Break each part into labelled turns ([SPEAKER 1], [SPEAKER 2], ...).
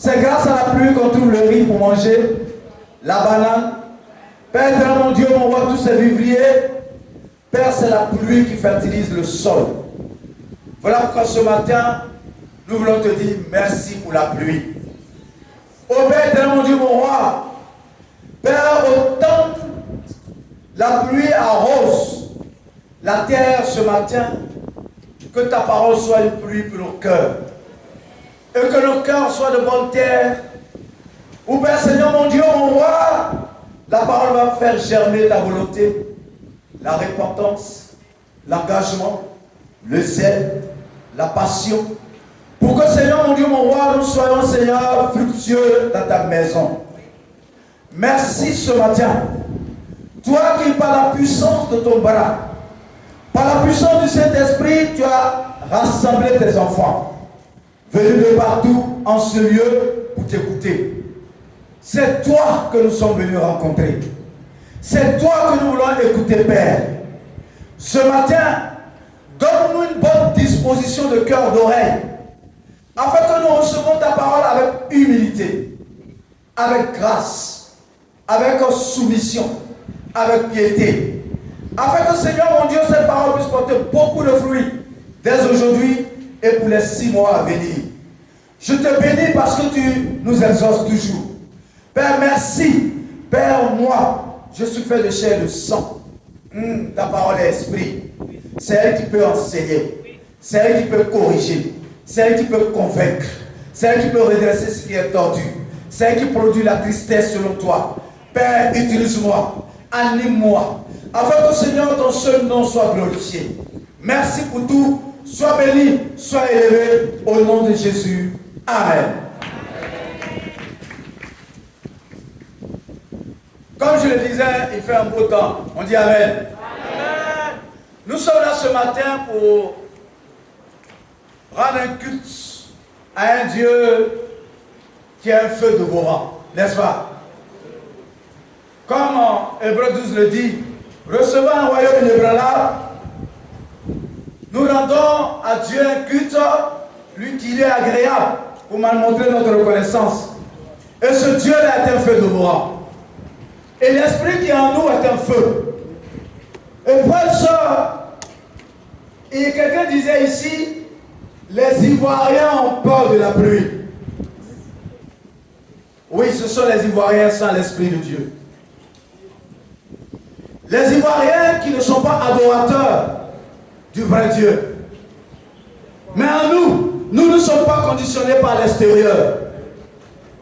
[SPEAKER 1] C'est grâce à la pluie qu'on trouve le riz pour manger, la banane. Père éternel, mon Dieu, on voit tous ces vivriers. Père, c'est la pluie qui fertilise le sol. Voilà pourquoi ce matin, nous voulons te dire merci pour la pluie. Ô Père éternel, mon Dieu, mon roi, Père, autant la pluie arrose la terre ce matin, que ta parole soit une pluie pour nos cœurs. Et que nos cœurs soient de bonne terre. Ô Père Seigneur, mon Dieu, mon roi, la parole va faire germer ta volonté, la repentance, l'engagement, le zèle, la passion. Pour que, Seigneur, mon Dieu, mon roi, nous soyons, Seigneur, fructueux dans ta maison. Merci ce matin. Toi qui, par la puissance de ton bras, par la puissance du Saint-Esprit, tu as rassemblé tes enfants, venus de partout en ce lieu pour t'écouter. C'est toi que nous sommes venus rencontrer. C'est toi que nous voulons écouter, Père. Ce matin, donne-nous une bonne disposition de cœur, d'oreille, afin que nous recevons ta parole avec humilité, avec grâce, avec soumission, avec piété. Afin que, Seigneur mon Dieu, cette parole puisse porter beaucoup de fruits dès aujourd'hui et pour les 6 mois à venir. Je te bénis parce que tu nous exauces toujours. Père, merci. Père, moi, je suis fait de chair et de sang. Ta parole est esprit. C'est elle qui peut enseigner. C'est elle qui peut corriger. C'est elle qui peut convaincre. C'est elle qui peut redresser ce qui est tordu. C'est elle qui produit la tristesse selon toi. Père, utilise-moi. Anime-moi. Afin que, Seigneur, ton seul nom soit glorifié. Merci pour tout. Sois béni, sois élevé. Au nom de Jésus. Amen. Comme je le disais, il fait un beau temps. On dit Amen. Amen. Nous sommes là ce matin pour rendre un culte à un Dieu qui a un feu dévorant, n'est-ce pas? Comme Hébreux 12 le dit, recevant un royaume inébranlable, nous rendons à Dieu un culte, lui qui est agréable, pour montrer notre reconnaissance. Et ce Dieu-là est un feu dévorant. Et l'esprit qui est en nous est un feu. Et frère, sœur, et quelqu'un disait ici, les Ivoiriens ont peur de la pluie. Oui, ce sont les Ivoiriens sans l'Esprit de Dieu. Les Ivoiriens qui ne sont pas adorateurs du vrai Dieu. Mais en nous, nous ne sommes pas conditionnés par l'extérieur.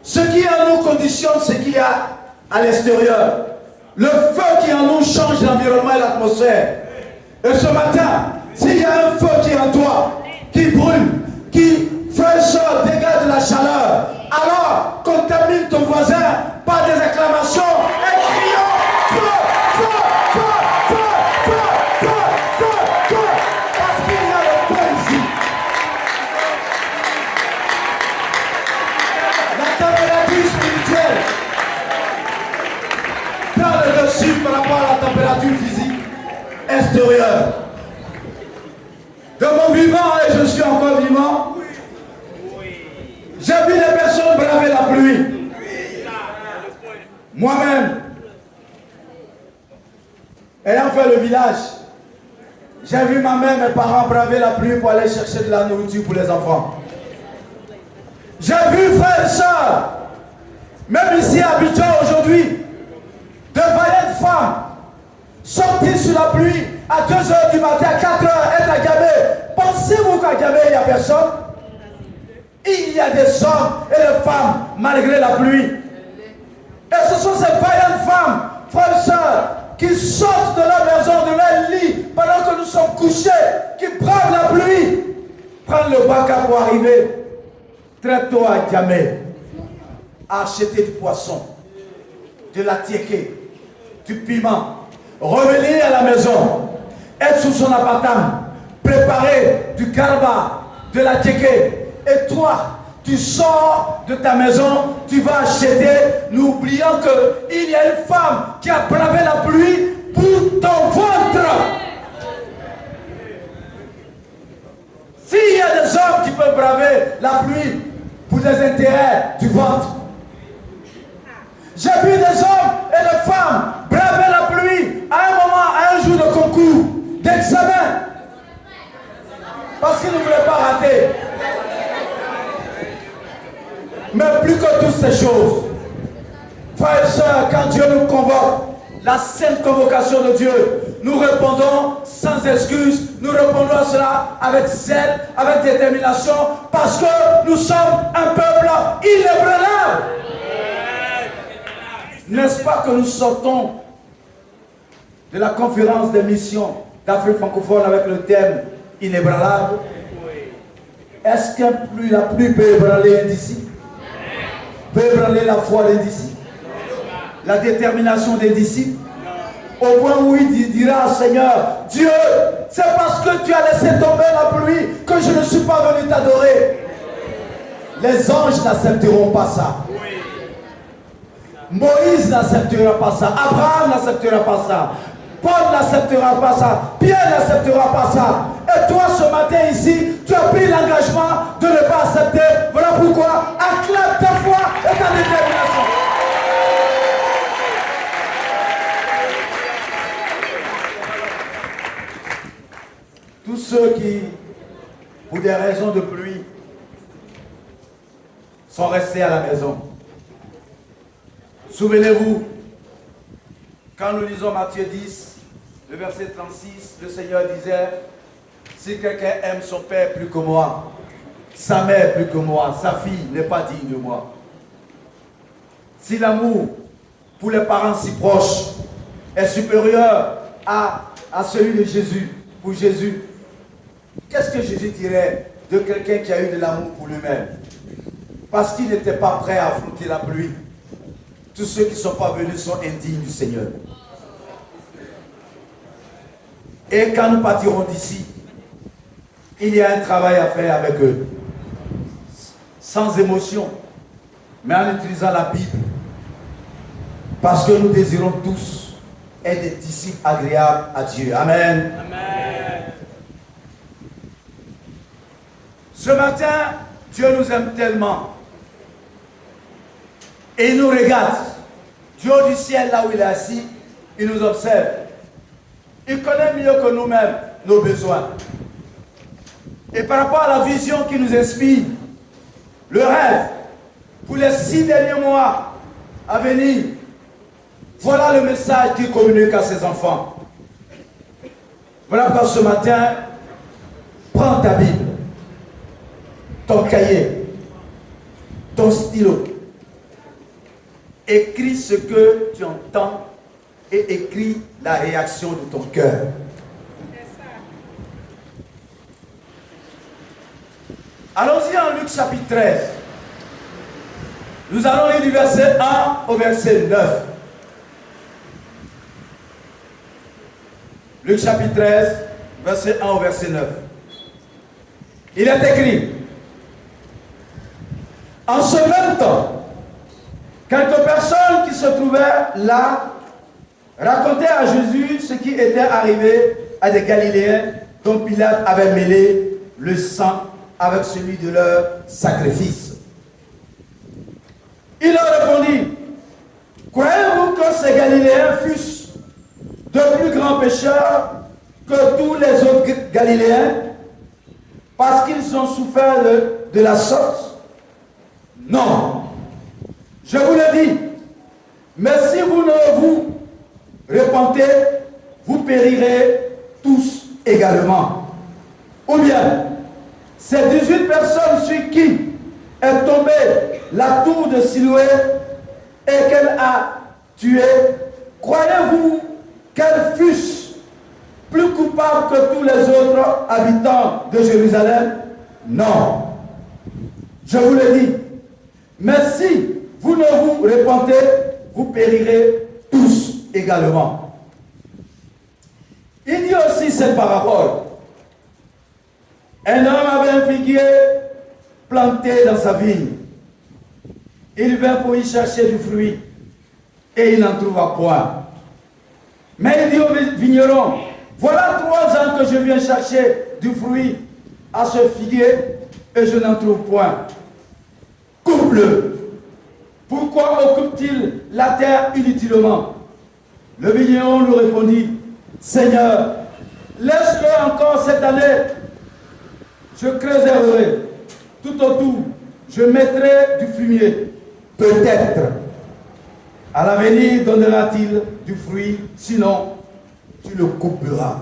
[SPEAKER 1] Ce qui en nous conditionne, c'est qu'il y a à l'extérieur. Le feu qui en nous change l'environnement et l'atmosphère. Et ce matin, s'il y a un feu qui est en toi, qui brûle, qui fraîcheur, dégage de la chaleur, alors contamine ton voisin par des acclamations et criant feu, feu, feu, feu, feu, feu, feu, feu, parce qu'il y a le feu ici. La température spirituelle prend le dessus par rapport à la température physique extérieure. De mon vivant, et je suis encore vivant, j'ai vu les personnes braver la pluie. Moi-même, ayant fait le village, j'ai vu ma mère, mes parents braver la pluie pour aller chercher de la nourriture pour les enfants. J'ai vu frères et sœurs, même ici à Abidjan aujourd'hui, de vaillantes femmes sortir sur la pluie à 2 h du matin, à 4 h, être à Gamé. Pensez-vous qu'à Gamé, il n'y a personne? Il y a des hommes et des femmes malgré la pluie. Et ce sont ces vaillantes femmes, frères et sœurs, qui sortent de leur maison, de leur lit, pendant que nous sommes couchés, qui bravent la pluie, prennent le bac pour arriver très tôt à Gamé, à acheter du poisson, de la tiéké, du piment, revenir à la maison, être sous son appartement, préparer du garba, de la tiéké. Et toi, tu sors de ta maison, tu vas acheter, n'oubliant qu'il y a une femme qui a bravé la pluie pour ton ventre. S'il y a des hommes qui peuvent braver la pluie pour des intérêts du ventre. J'ai vu des hommes et des femmes braver la pluie à un moment, à un jour de concours, d'examen, parce qu'ils ne voulaient pas rater. Mais plus que toutes ces choses, frères et sœurs, quand Dieu nous convoque, la sainte convocation de Dieu, nous répondons sans excuse, nous répondons à cela avec zèle, avec détermination, parce que nous sommes un peuple inébranlable. N'est-ce pas que nous sortons de la conférence des missions d'Afrique francophone avec le thème inébranlable? Est-ce que la pluie peut ébranler un disciple? Peut ébranler la foi des disciples? La détermination des disciples? Au point où il dira, Seigneur, Dieu, c'est parce que tu as laissé tomber la pluie que je ne suis pas venu t'adorer. Les anges n'accepteront pas ça. Moïse n'acceptera pas ça. Abraham n'acceptera pas ça. Paul n'acceptera pas ça. Pierre n'acceptera pas ça. Et toi, ce matin ici, tu as pris l'engagement de ne pas accepter. Voilà pourquoi acclame ta foi et ta détermination. Tous ceux qui, pour des raisons de pluie, sont restés à la maison. Souvenez-vous, quand nous lisons Matthieu 10, le verset 36, le Seigneur disait, si quelqu'un aime son père plus que moi, sa mère plus que moi, sa fille n'est pas digne de moi. Si l'amour pour les parents si proches est supérieur à celui de Jésus, pour Jésus, qu'est-ce que Jésus dirait de quelqu'un qui a eu de l'amour pour lui-même? Parce qu'il n'était pas prêt à affronter la pluie. Tous ceux qui ne sont pas venus sont indignes du Seigneur. Et quand nous partirons d'ici, il y a un travail à faire avec eux. Sans émotion, mais en utilisant la Bible. Parce que nous désirons tous être des disciples agréables à Dieu. Amen. Amen. Ce matin, Dieu nous aime tellement. Et il nous regarde. Du haut du ciel, là où il est assis, il nous observe. Il connaît mieux que nous-mêmes nos besoins. Et par rapport à la vision qui nous inspire, le rêve, pour les 6 derniers mois à venir, voilà le message qu'il communique à ses enfants. Voilà pourquoi ce matin, prends ta Bible, ton cahier, ton stylo, écris ce que tu entends et écris la réaction de ton cœur. Allons-y en Luc chapitre 13. Nous allons lire du verset 1 au verset 9. Luc chapitre 13, verset 1 au verset 9. Il est écrit: en ce même temps, quelques personnes qui se trouvaient là racontaient à Jésus ce qui était arrivé à des Galiléens dont Pilate avait mêlé le sang avec celui de leur sacrifice. Il leur répondit: croyez-vous que ces Galiléens fussent de plus grands pécheurs que tous les autres Galiléens parce qu'ils ont souffert de la sorte? Non, je vous le dis, mais si vous ne vous repentez, vous périrez tous également. Ou bien, ces 18 personnes sur qui est tombée la tour de Siloé et qu'elle a tué, croyez-vous qu'elles fussent plus coupables que tous les autres habitants de Jérusalem? Non. Je vous le dis. Mais si vous ne vous repentez, vous périrez tous également. Il dit aussi cette parabole. Un homme avait un figuier planté dans sa vigne. Il vint pour y chercher du fruit et il n'en trouva point. Mais il dit au vigneron: voilà 3 ans que je viens chercher du fruit à ce figuier et je n'en trouve point.
[SPEAKER 2] trouble. Pourquoi occupe-t-il la terre inutilement? Le vigneron lui répondit, Seigneur, laisse-le encore cette année. Je creuserai tout autour, je mettrai du fumier. Peut-être, à l'avenir donnera-t-il du fruit, sinon tu le couperas.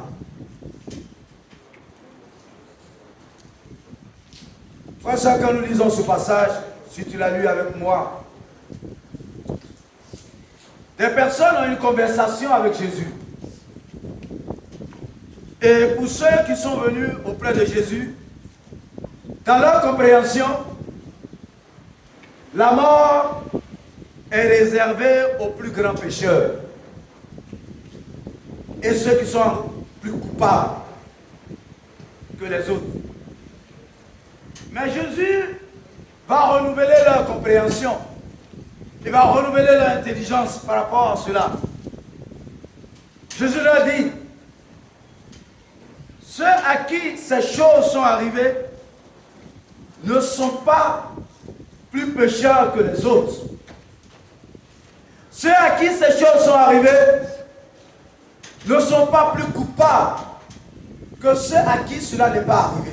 [SPEAKER 1] Frère, quand nous lisons ce passage, si tu l'as lu avec moi, des personnes ont une conversation avec Jésus. Et pour ceux qui sont venus auprès de Jésus, dans leur compréhension, la mort est réservée aux plus grands pécheurs et ceux qui sont plus coupables que les autres. Mais Jésus va renouveler leur compréhension. Il va renouveler leur intelligence par rapport à cela. Jésus leur dit, ceux à qui ces choses sont arrivées ne sont pas plus pécheurs que les autres. Ceux à qui ces choses sont arrivées ne sont pas plus coupables que ceux à qui cela n'est pas arrivé.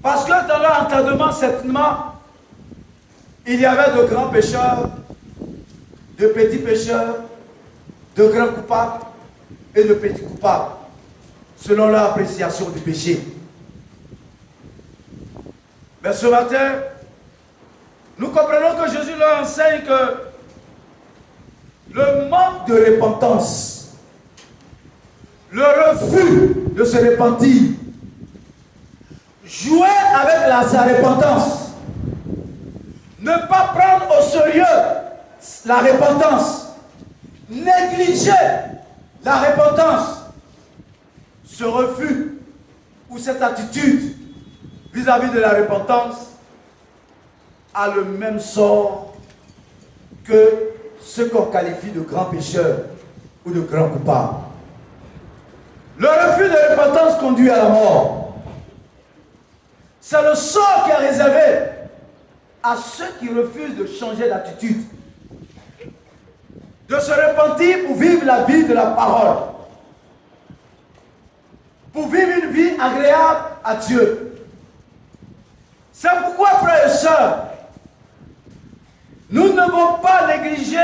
[SPEAKER 1] Parce que dans leur entendement, certainement, il y avait de grands pécheurs, de petits pécheurs, de grands coupables et de petits coupables, selon leur appréciation du péché. Mais ce matin, nous comprenons que Jésus leur enseigne que le manque de repentance, le refus de se repentir, jouer avec sa repentance, ne pas prendre au sérieux la repentance, négliger la repentance, ce refus ou cette attitude vis-à-vis de la repentance a le même sort que ce qu'on qualifie de grands pécheurs ou de grands coupables. Le refus de repentance conduit à la mort. C'est le sort qui est réservé à ceux qui refusent de changer d'attitude, de se repentir pour vivre la vie de la parole, pour vivre une vie agréable à Dieu. C'est pourquoi, frères et sœurs, nous ne devons pas négliger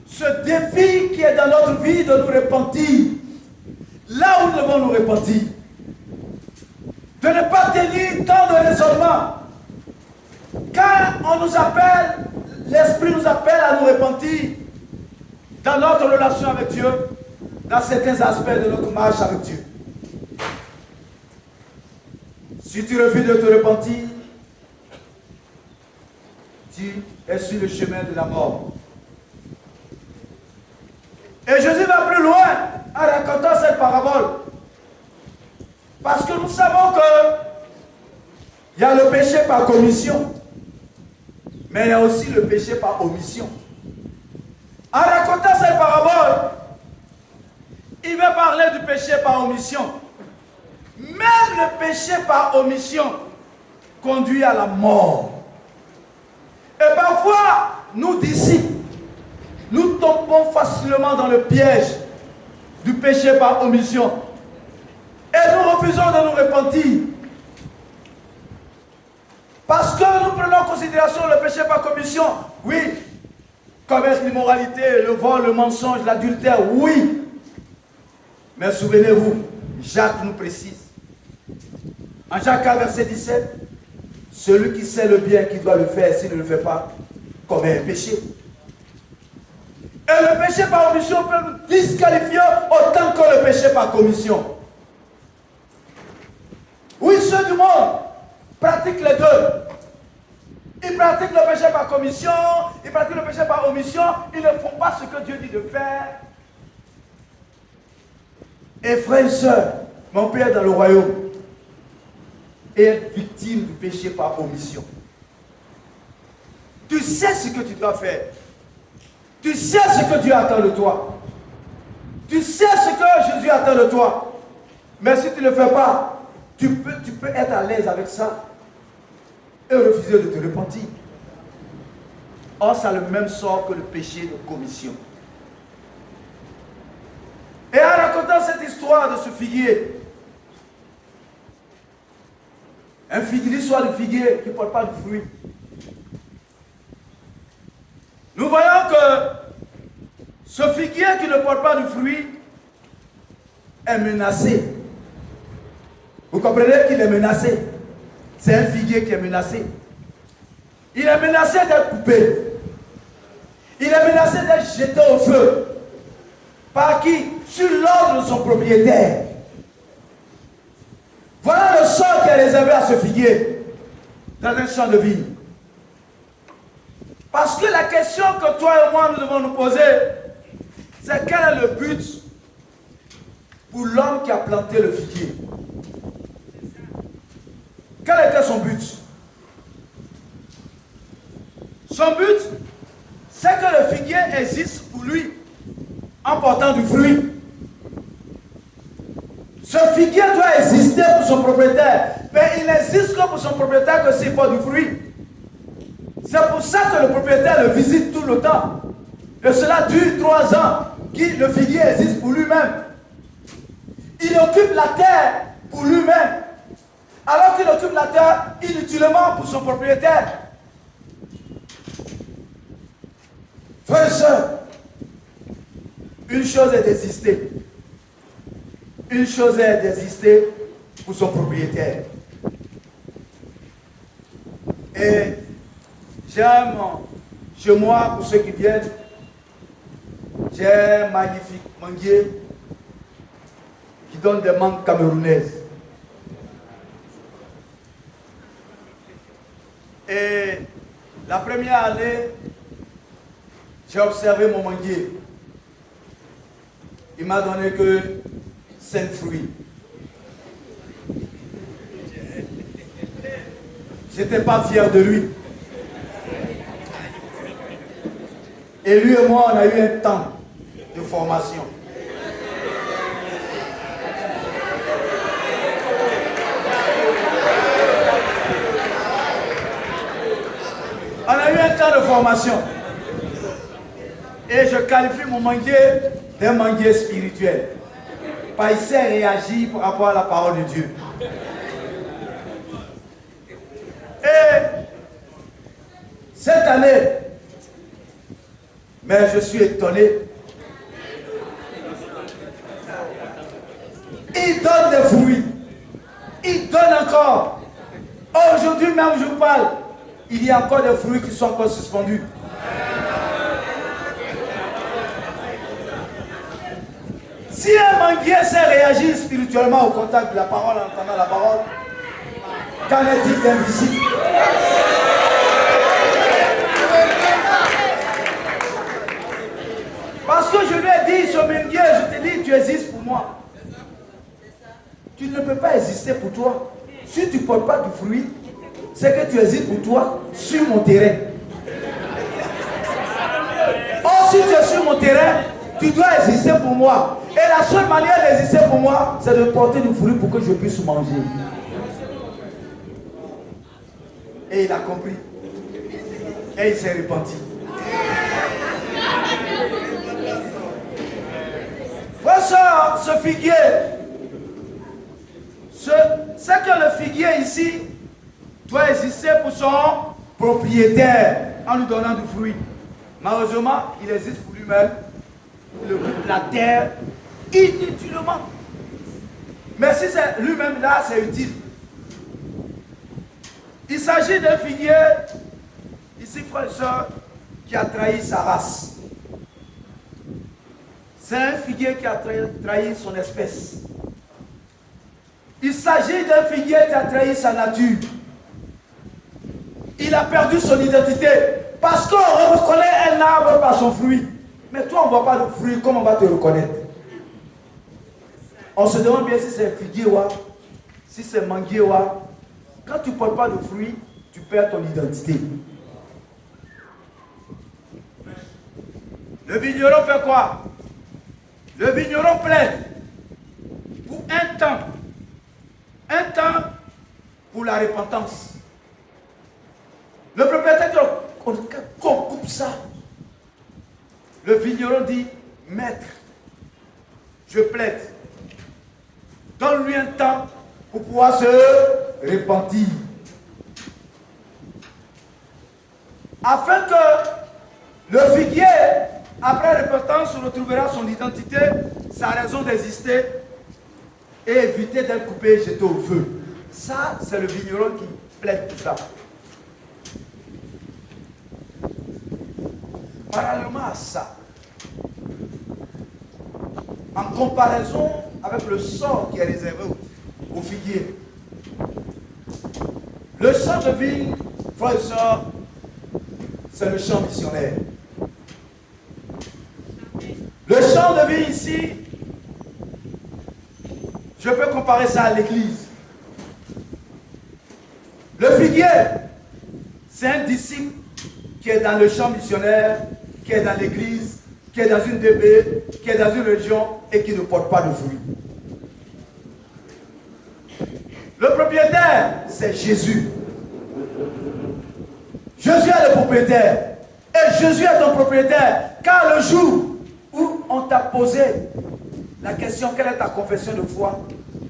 [SPEAKER 1] ce défi qui est dans notre vie de nous repentir, là où nous devons nous repentir. De ne pas tenir tant de raisonnement. Quand on nous appelle, l'Esprit nous appelle à nous repentir dans notre relation avec Dieu, dans certains aspects de notre marche avec Dieu. Si tu refuses de te repentir, tu es sur le chemin de la mort. Et Jésus va plus loin en racontant cette parabole. Parce que nous savons que il y a le péché par commission, mais il y a aussi le péché par omission. En racontant cette parabole, il va parler du péché par omission. Même le péché par omission conduit à la mort. Et parfois, nous d'ici, nous tombons facilement dans le piège du péché par omission. Et nous refusons de nous repentir. Parce que nous prenons en considération le péché par commission. Oui, commettre l'immoralité, le vol, le mensonge, l'adultère, oui. Mais souvenez-vous, Jacques nous précise. En Jacques 1, verset 17, celui qui sait le bien qu'il doit le faire, s'il ne le fait pas, commet un péché. Et le péché par omission peut nous disqualifier autant que le péché par commission. Oui, ceux du monde pratiquent les deux. Ils pratiquent le péché par commission, ils pratiquent le péché par omission, ils ne font pas ce que Dieu dit de faire. Et frères et sœurs, mon Père dans le royaume, est victime du péché par omission. Tu sais ce que tu dois faire. Tu sais ce que Dieu attend de toi. Tu sais ce que Jésus attend de toi. Mais si tu ne le fais pas, tu peux être à l'aise avec ça.
[SPEAKER 2] et refuser de te repentir. Or, ça a le même sort que le péché de commission. Et en racontant cette histoire de ce figuier, un figuier, l'histoire du figuier qui ne porte pas de fruits, nous voyons que ce figuier qui ne porte pas de fruits est menacé. Vous comprenez qu'il est menacé? C'est un figuier qui est menacé. Il est menacé d'être coupé. Il est menacé d'être jeté au feu. Par qui? Sur l'ordre de son propriétaire. Voilà le sort qui est réservé à ce figuier dans un champ de vigne. Parce que la question que toi et moi nous devons nous poser, c'est quel est le but pour l'homme qui a planté le figuier? Quel était son but? Son but, c'est que le figuier existe pour lui en portant du fruit. Ce figuier doit exister pour son propriétaire, mais il n'existe que pour son propriétaire que s'il porte du fruit. C'est pour ça que le propriétaire le visite tout le temps. Et cela dure 3 ans, le figuier existe pour lui-même. Il occupe la terre pour lui-même, alors qu'il occupe la terre inutilement pour son propriétaire. Frères et sœurs, une chose est d'exister. Une chose est d'exister pour son propriétaire. Et j'aime chez moi, pour ceux qui viennent, j'ai un magnifique manguier qui donne des mangues camerounaises. Et la première année, j'ai observé mon manguier. Il m'a donné que 5 fruits. Je n'étais pas fier de lui. Et lui et moi, on a eu un temps de formation. On a eu un temps de formation. Et je qualifie mon manguier d'un manguier spirituel. Parce qu'il sait réagir par rapport à la parole de Dieu. Et cette année, mais je suis étonné, il donne des fruits. Il donne encore. Aujourd'hui même, je vous parle, il y a encore des fruits qui sont encore suspendus. Si un manguier sait réagir spirituellement au contact de la parole, en entendant la parole, qu'en est-il d'invisible? Parce que je lui ai dit, ce manguier, je te dis, tu existes pour moi. Tu ne peux pas exister pour toi. Si tu ne portes pas du fruit, c'est que tu existes pour toi sur mon terrain. Or, si tu es sur mon terrain, tu dois exister pour moi. Et la seule manière d'exister pour moi, c'est de porter du fruit pour que je puisse manger. Et il a compris. Et il s'est repenti. Voilà ce figuier. C'est que le figuier ici doit exister pour son propriétaire en lui donnant du fruit. Malheureusement, il existe pour lui-même. Il occupe la terre inutilement. Mais si c'est lui-même là, c'est utile. Il s'agit d'un figuier, ici, frère et soeur, qui a trahi sa race. C'est un figuier qui a trahi son espèce. Il s'agit d'un figuier qui a trahi sa nature. Il a perdu son identité. Parce qu'on reconnaît un arbre par son fruit. Mais toi, on ne voit pas le fruit, comment on va te reconnaître? On se demande bien si c'est figuier ou si c'est manguier ou. Quand tu ne portes pas de fruit, tu perds ton identité. Le vigneron fait quoi? Le vigneron plaide pour un temps pour la repentance. Le propriétaire dit, qu'on coupe ça. Le vigneron dit, maître, je plaide. Donne-lui un temps pour pouvoir se repentir. Afin que le figuier, après repentance, retrouvera son identité, sa raison d'exister et éviter d'être coupé et jeté au feu. Ça, c'est le vigneron qui plaide tout ça. Parallèlement à ça, en comparaison avec le sort qui est réservé au figuier, le champ de vigne, frère et soeur, c'est le champ missionnaire. Le champ de vigne ici, je peux comparer ça à l'église. Le figuier, c'est un disciple qui est dans le champ missionnaire, qui est dans l'église, qui est dans une DB, qui est dans une région et qui ne porte pas de fruits. Le propriétaire, c'est Jésus. Jésus est le propriétaire. Et Jésus est ton propriétaire. Car le jour où on t'a posé la question, quelle est ta confession de foi?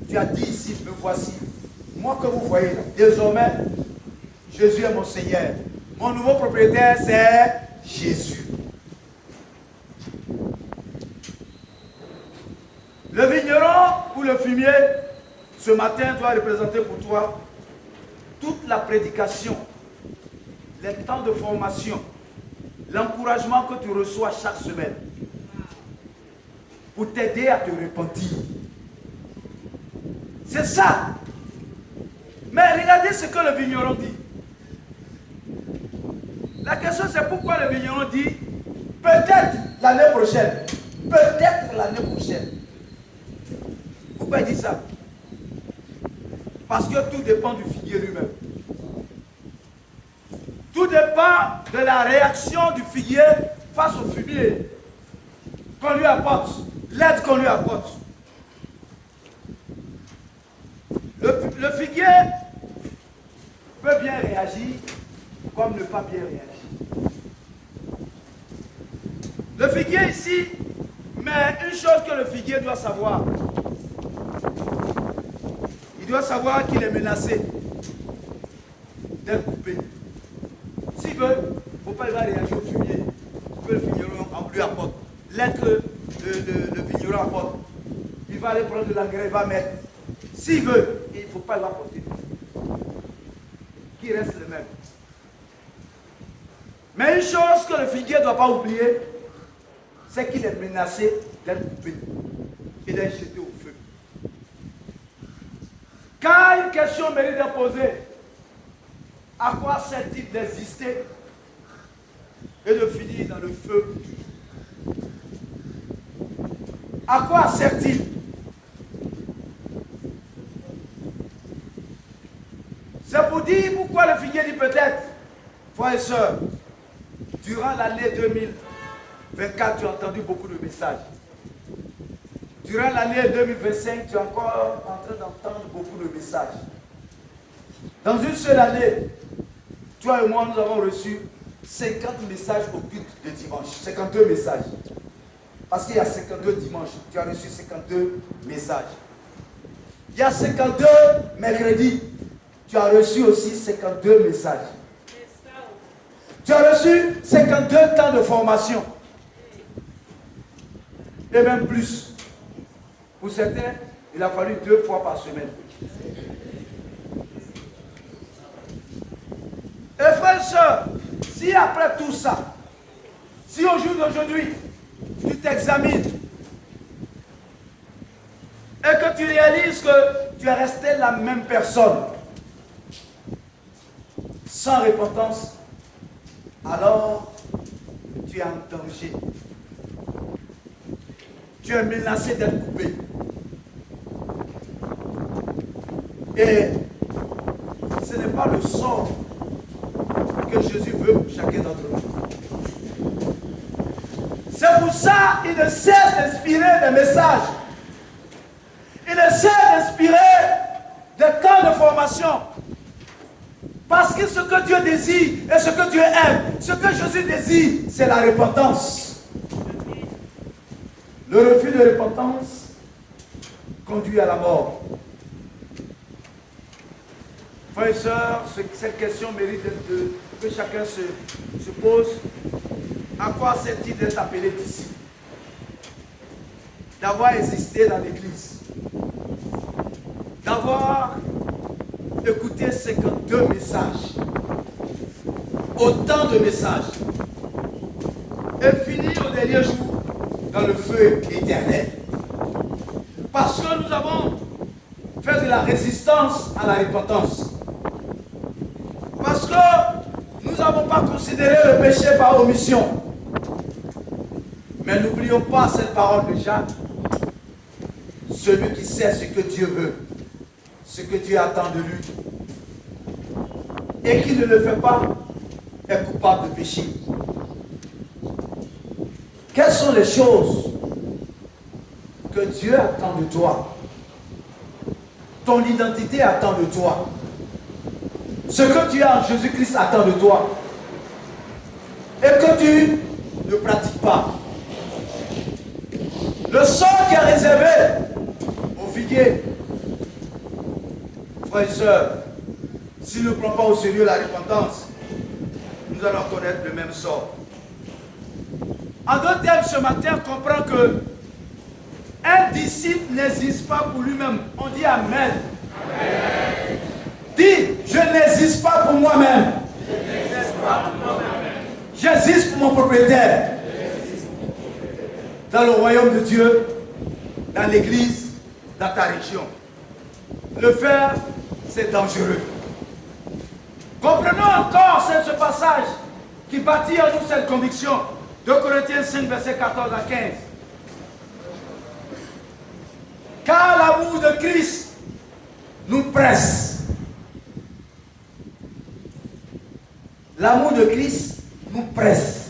[SPEAKER 2] Tu as dit ici, me voici. Moi que vous voyez, désormais, Jésus est mon Seigneur. Mon nouveau propriétaire, c'est Jésus. Le vigneron ou le fumier, ce matin, doit représenter pour toi toute la prédication, les temps de formation, l'encouragement que tu reçois chaque semaine pour t'aider à te repentir. C'est ça. Mais regardez ce que le vigneron dit. La question c'est pourquoi le vigneron dit peut-être l'année prochaine. Peut-être l'année prochaine. Pourquoi il dit ça? Parce que tout dépend du figuier lui-même. Tout dépend de la réaction du figuier face au fumier qu'on lui apporte, l'aide qu'on lui apporte. Le figuier peut bien réagir comme ne pas bien réagir. Le figuier ici, mais une chose que le figuier doit savoir, il doit savoir qu'il est menacé d'être coupé. S'il veut, il ne faut pas réagir au fumier. Que le vigneron lui apporte. L'aide que le vigneron apporte. Il va aller prendre de l'engrais, il va mettre. S'il veut, il ne faut pas l'apporter. Qu'il reste le même. Mais une chose que le figuier ne doit pas oublier, c'est qu'il est menacé d'être coupé et d'être jeté au feu. Quand une question mérite d'être posée, à quoi sert-il d'exister et de finir dans le feu? À quoi sert-il? C'est pour dire pourquoi le figuier dit peut-être, frères et sœurs, durant l'année 2024, tu as entendu beaucoup de messages. Durant l'année 2025, tu es encore en train d'entendre beaucoup de messages. Dans une seule année, toi et moi, nous avons reçu 50 messages au culte de dimanche. 52 messages. Parce qu'il y a 52 dimanches. Tu as reçu 52 messages. Il y a 52 mercredis. Tu as reçu aussi 52 messages. Tu as reçu 52 temps de formation. Et même plus. Pour certains, il a fallu 2 fois par semaine. Et frères et sœurs, si après tout ça, si au jour d'aujourd'hui, tu t'examines et que tu réalises que tu es resté la même personne, sans repentance, alors tu es en danger. Tu es menacé d'être coupé. Et ce n'est pas le sort que Jésus veut pour chacun d'entre nous. C'est pour ça qu'il ne cesse d'inspirer des messages. Il ne cesse d'inspirer des temps de formation. Parce que ce que Dieu désire et ce que Dieu aime, ce que Jésus désire, c'est la repentance. Le refus de repentance conduit à la mort. Frères et sœurs, cette question mérite que chacun se pose. À quoi sert-il d'être appelé disciple? D'avoir existé dans l'église, d'avoir écouté 52 messages, autant de messages, et finir au dernier jour dans le feu éternel. Parce que nous avons fait de la résistance à la repentance. Parce que nous n'avons pas considéré le péché par omission. Mais n'oublions pas cette parole de Jacques. Celui qui sait ce que Dieu veut, ce que Dieu attend de lui, et qui ne le fait pas, est coupable de péché. Quelles sont les choses que Dieu attend de toi? Ton identité attend de toi. Ce que tu as en Jésus-Christ attend de toi. Et que tu ne pratiques pas. Le sort qui est réservé aux figuiers, frères et sœurs, s'il ne prend pas au sérieux la repentance, nous allons connaître le même sort. En d'autres termes, ce matin, on comprend que un disciple n'existe pas pour lui-même. On dit Amen. Amen. Dis, je n'existe pas pour moi-même. J'existe pour mon propriétaire. Dans le royaume de Dieu, dans l'église, dans ta région. Le faire, c'est dangereux. Comprenons encore ce passage qui bâtit en nous cette conviction. 2 Corinthiens 5, versets 14 à 15. Car l'amour de Christ nous presse. L'amour de Christ nous presse.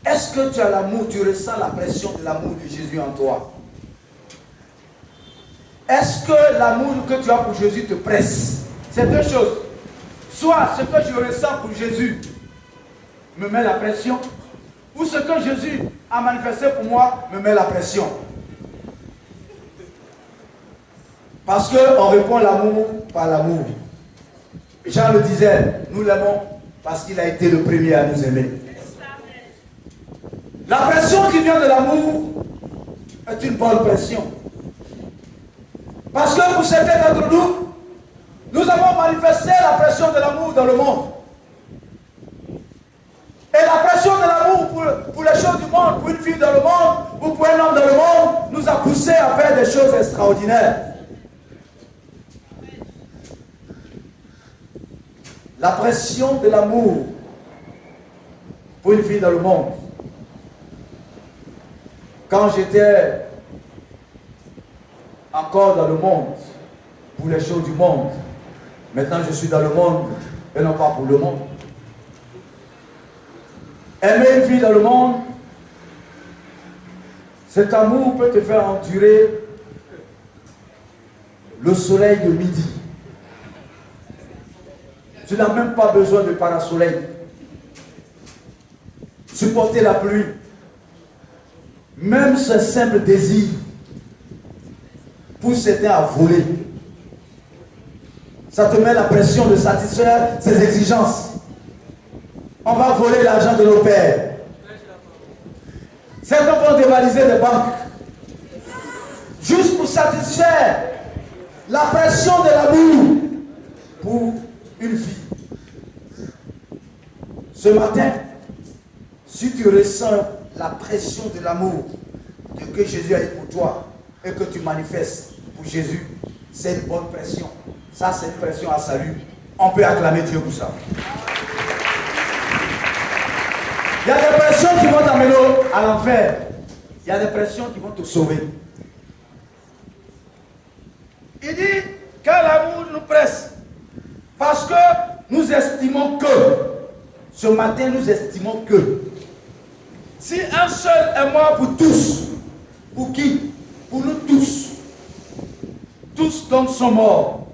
[SPEAKER 2] Est-ce que tu as l'amour, tu ressens la pression de l'amour de Jésus en toi? Est-ce que l'amour que tu as pour Jésus te presse? C'est deux choses. Soit ce que je ressens pour Jésus me met la pression, ou ce que Jésus a manifesté pour moi me met la pression. Parce qu'on répond l'amour par l'amour. Jean le disait, nous l'aimons parce qu'il a été le premier à nous aimer. La pression qui vient de l'amour est une bonne pression. Parce que pour certains d'entre nous, nous avons manifesté la pression de l'amour dans le monde. Et la pression de l'amour pour les choses du monde, pour une fille dans le monde, ou pour un homme dans le monde, nous a poussé à faire des choses extraordinaires. La pression de l'amour pour une fille dans le monde. Quand j'étais encore dans le monde, pour les choses du monde, maintenant je suis dans le monde, et non pas pour le monde. Aimer une fille dans le monde, cet amour peut te faire endurer le soleil de midi. Tu n'as même pas besoin de parasoleil. Supporter la pluie. Même ce simple désir pousse certains à voler. Ça te met la pression de satisfaire ses exigences. On va voler l'argent de nos pères. Certains vont dévaliser des banques. Juste pour satisfaire la pression de l'amour pour une fille. Ce matin, si tu ressens la pression de l'amour que Jésus a eu pour toi et que tu manifestes pour Jésus, c'est une bonne pression. Ça, c'est une pression à salut. On peut acclamer Dieu pour ça. Il y a des pressions qui vont t'amener à l'enfer. Il y a des pressions qui vont te sauver. Il dit que l'amour nous presse. Parce que nous estimons que, ce matin nous estimons que, si un seul est mort pour tous, pour qui? Pour nous tous. Tous donc sont morts.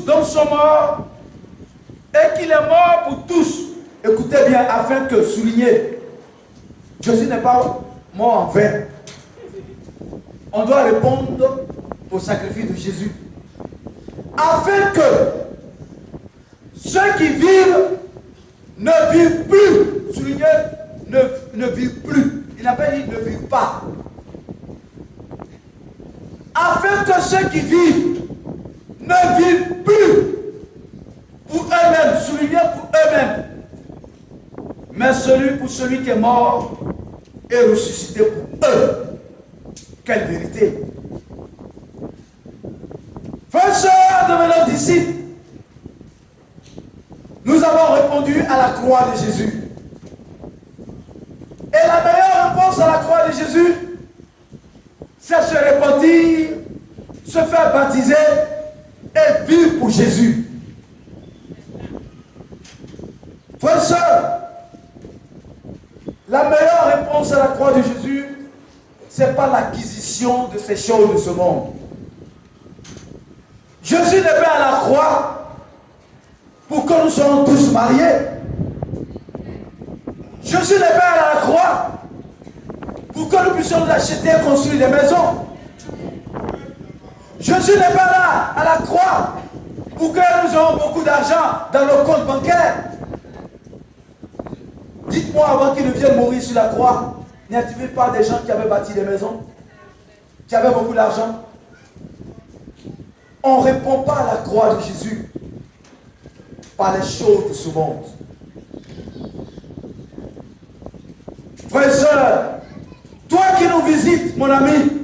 [SPEAKER 2] tous d'hommes sont morts et qu'il est mort pour tous. Écoutez bien, afin que, souligner, Jésus n'est pas mort en vain. On doit répondre au sacrifice de Jésus. Afin que ceux qui vivent ne vivent plus. Soulignez, ne vivent plus. Il n'a pas dit ne vivent pas. Afin que ceux qui vivent ne vivent plus pour eux-mêmes. Soulignez pour eux-mêmes. Mais pour celui qui est mort et ressuscité pour eux. Quelle vérité! Frères et sœurs, devenant disciples, nous avons répondu à la croix de Jésus. Et la meilleure réponse à la croix de Jésus, c'est se repentir, se faire baptiser et vivre pour Jésus. Frères et sœurs, la meilleure réponse à la croix de Jésus, ce n'est pas l'acquisition de ces choses de ce monde. Jésus n'est pas à la croix pour que nous soyons tous mariés. Jésus n'est pas à la croix pour que nous puissions nous acheter et construire des maisons. Jésus n'est pas là à la croix pour que nous ayons beaucoup d'argent dans nos comptes bancaires. Dites-moi, avant qu'il ne vienne mourir sur la croix, n'y a-t-il pas des gens qui avaient bâti des maisons, qui avaient beaucoup d'argent? On ne répond pas à la croix de Jésus par les choses de ce monde. Frères et sœurs, toi qui nous visites, mon ami,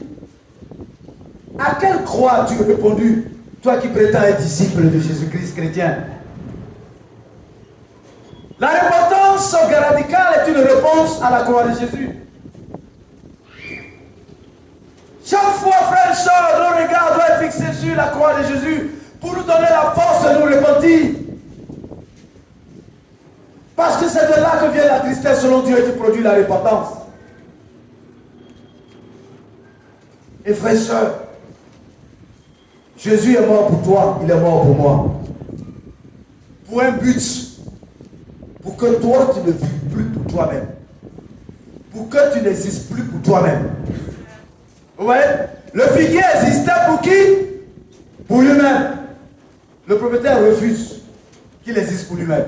[SPEAKER 2] à quelle croix as-tu répondu, toi qui prétends être disciple de Jésus-Christ chrétien? La repentance radicale est une réponse à la croix de Jésus. Chaque fois, frères et sœurs, nos regards doivent être fixés sur la croix de Jésus pour nous donner la force de nous repentir. Parce que c'est de là que vient la tristesse selon Dieu qui produit la repentance. Et frères et sœurs, Jésus est mort pour toi, il est mort pour moi. Pour un but. Pour que toi, tu ne vives plus pour toi-même. Pour que tu n'existes plus pour toi-même. Vous voyez? Le figuier existait pour qui? Pour lui-même. Le propriétaire refuse qu'il existe pour lui-même.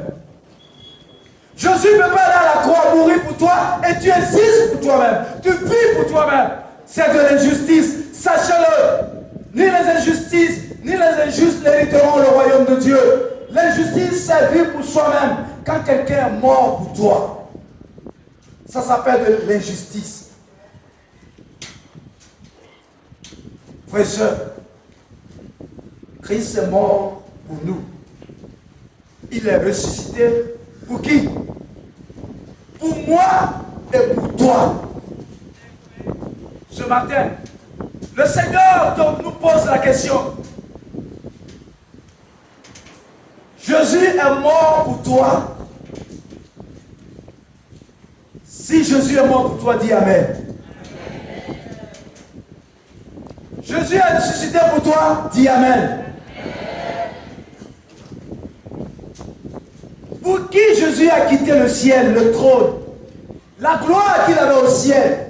[SPEAKER 2] Jésus ne peut pas aller à la croix mourir pour toi et tu existes pour toi-même. Tu vis pour toi-même. C'est de l'injustice. Sachez-le. Ni les injustices, ni les injustes n'hériteront le royaume de Dieu. L'injustice, c'est vivre pour soi-même. Quand quelqu'un est mort pour toi, ça s'appelle de l'injustice. Frères et sœurs, Christ est mort pour nous. Il est ressuscité pour qui? Pour moi et pour toi. Ce matin, le Seigneur nous pose la question. Jésus est mort pour toi. Si Jésus est mort pour toi, dis Amen. Jésus est ressuscité pour toi, dis Amen. Pour qui Jésus a quitté le ciel, le trône, la gloire qu'il avait au ciel,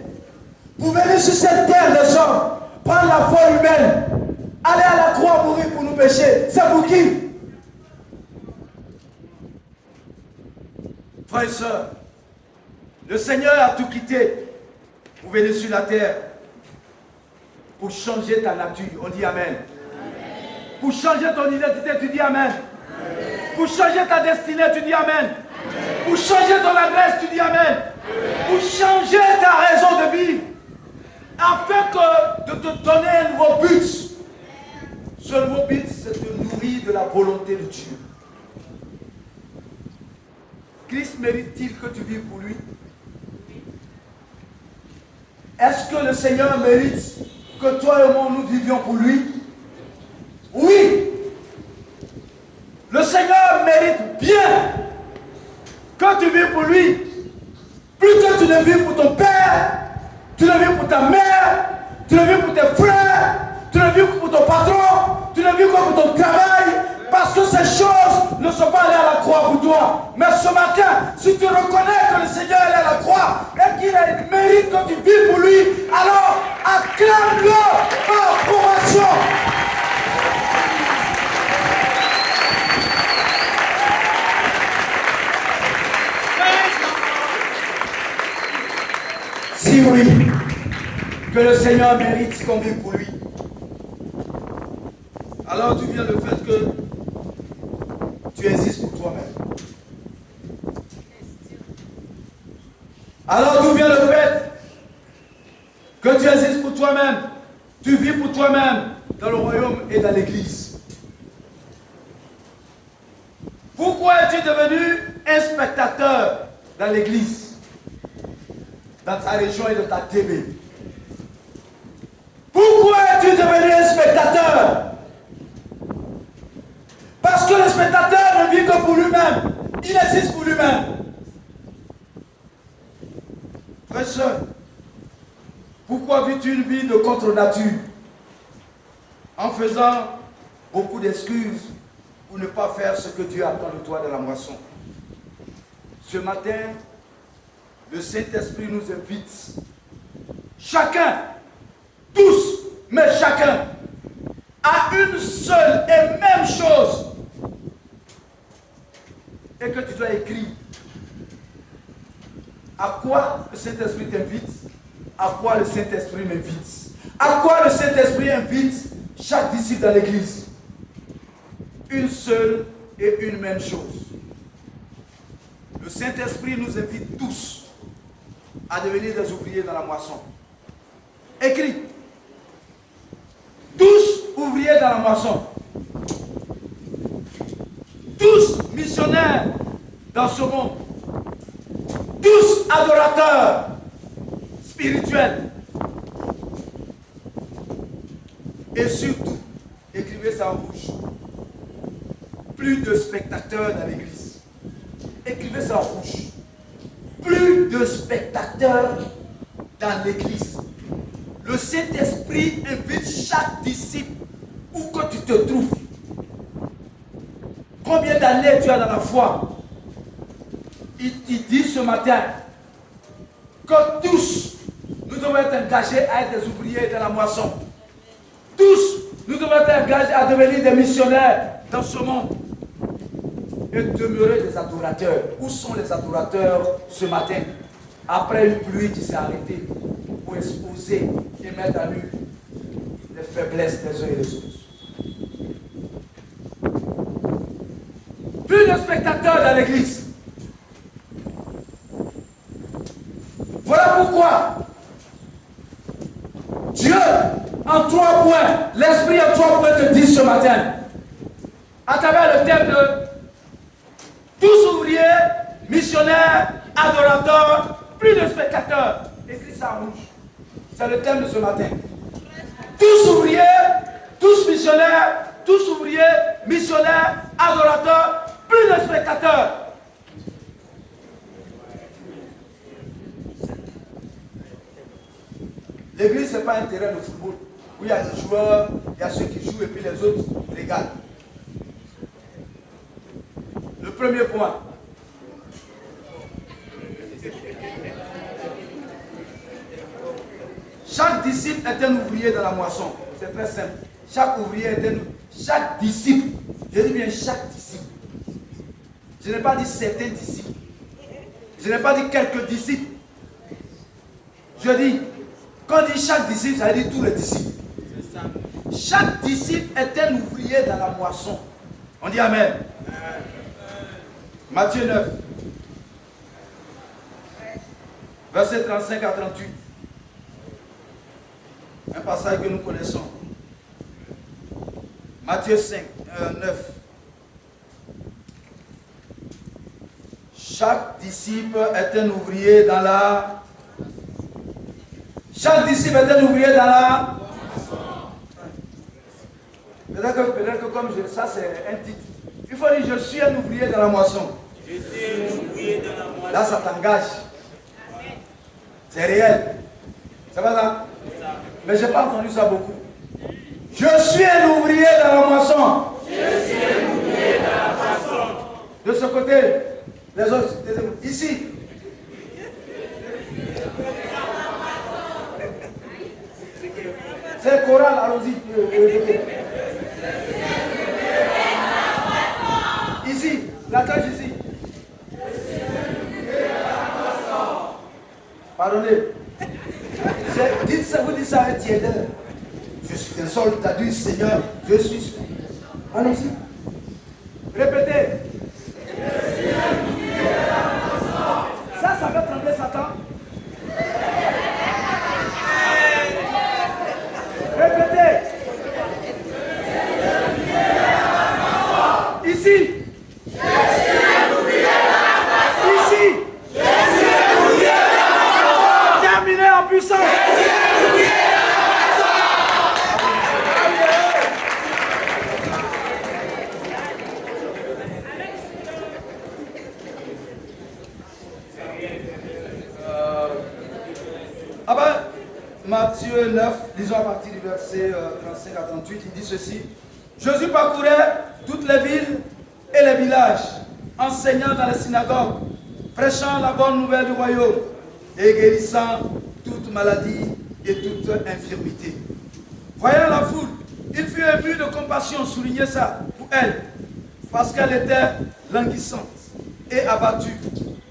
[SPEAKER 2] pour venir sur cette terre des hommes, prendre la forme humaine, aller à la croix mourir pour nous pécher, c'est pour qui? Frères et sœurs, le Seigneur a tout quitté pour venir sur la terre, pour changer ta nature. On dit Amen. Amen. Pour changer ton identité, tu dis Amen. Amen. Pour changer ta destinée, tu dis Amen. Amen. Pour changer ton adresse, tu dis Amen. Amen. Pour changer ta raison de vivre, afin de te donner un nouveau but. Ce nouveau but, c'est de nourrir de la volonté de Dieu. Christ mérite-t-il que tu vives pour lui? Est-ce que le Seigneur mérite que toi et moi nous vivions pour lui? Oui. Le Seigneur mérite bien que tu vives pour lui. Plus que tu ne vis pour ton père, tu ne vis pour ta mère, tu ne vis pour tes frères, tu ne vis que pour ton patron, tu ne vis que pour ton travail. Parce que ces choses ne sont pas allées à la croix pour toi. Mais ce matin, si tu reconnais que le Seigneur est allé à la croix et qu'il mérite que tu vives pour lui, alors acclame-le par approbation. Si oui, que le Seigneur mérite qu'on vive pour lui, alors tu viens le fait que tu existes pour toi-même. Alors d'où vient le fait que tu existes pour toi-même, tu vis pour toi-même dans le royaume et dans l'église. Pourquoi es-tu devenu un spectateur dans l'église, dans ta région et dans ta TV? Pourquoi es-tu devenu un spectateur? Parce que le spectateur ne vit que pour lui-même. Il existe pour lui-même. Frère, soeur, pourquoi vis-tu une vie de contre-nature en faisant beaucoup d'excuses pour ne pas faire ce que Dieu attend de toi de la moisson? Ce matin, le Saint-Esprit nous invite, chacun, tous, mais chacun, à une seule et même chose, et que tu dois écrire. À quoi le Saint-Esprit t'invite? À quoi le Saint-Esprit m'invite? À quoi le Saint-Esprit invite chaque disciple dans l'église? Une seule et une même chose. Le Saint-Esprit nous invite tous à devenir des ouvriers dans la moisson. Écris. Tous ouvriers dans la moisson. Tous missionnaires dans ce monde. Tous adorateurs spirituels. Et surtout, écrivez ça en rouge. Plus de spectateurs dans l'église. Écrivez ça en rouge. Plus de spectateurs dans l'église. Le Saint-Esprit invite chaque disciple où que tu te trouves. Combien d'années tu as dans la foi? Il dit ce matin que tous, nous devons être engagés à être des ouvriers de la moisson. Tous, nous devons être engagés à devenir des missionnaires dans ce monde. Et demeurer des adorateurs. Où sont les adorateurs ce matin? Après une pluie qui s'est arrêtée, pour exposer et mettre à nu les faiblesses des uns et des autres. Plus de spectateurs dans l'église. Voilà pourquoi Dieu, en 3 points, l'Esprit en 3 points te dit ce matin, à travers le thème de tous ouvriers, missionnaires, adorateurs, plus de spectateurs. Écris ça en rouge. C'est le thème de ce matin. Tous ouvriers, tous missionnaires, tous ouvriers, missionnaires, adorateurs, plus de spectateurs. L'église, ce n'est pas un terrain de football où il y a des joueurs, il y a ceux qui jouent et puis les autres regardent. Le premier point. Chaque disciple est un ouvrier dans la moisson. C'est très simple. Chaque ouvrier est un... Chaque disciple. Je dis bien chaque disciple. Je n'ai pas dit certains disciples. Je n'ai pas dit quelques disciples. Je dis, quand on dit chaque disciple, ça veut dire tous les disciples. Chaque disciple est un ouvrier dans la moisson. On dit Amen. Matthieu 9, verset 35 à 38. Un passage que nous connaissons. Matthieu 9. Chaque disciple est un ouvrier dans la... Chaque disciple est un ouvrier dans la... Peut-être que comme ça c'est un titre. Il faut dire je suis un ouvrier dans la moisson. Je suis un ouvrier dans la moisson. Là ça t'engage. C'est réel. C'est pas ça? Mais je n'ai pas entendu ça beaucoup. Je suis un ouvrier dans la moisson. Je suis un ouvrier De ce côté, les autres, ici. C'est choral, allons-y. Ici, la cage ici. Pardonnez. Dites ça, vous dites ça avec tiédeur. Je suis un soldat du Seigneur. Je suis. Allons-y. Répétez. Ça fait trembler Satan. Répétez. Ici. Ici. Terminé en puissance. Matthieu 9, lisons à partir du verset 35 à 38, il dit ceci. Jésus parcourait toutes les villes et les villages, enseignant dans les synagogues, prêchant la bonne nouvelle du royaume et guérissant toute maladie et toute infirmité. Voyant la foule, il fut ému de compassion, soulignez ça pour elle, parce qu'elle était languissante et abattue,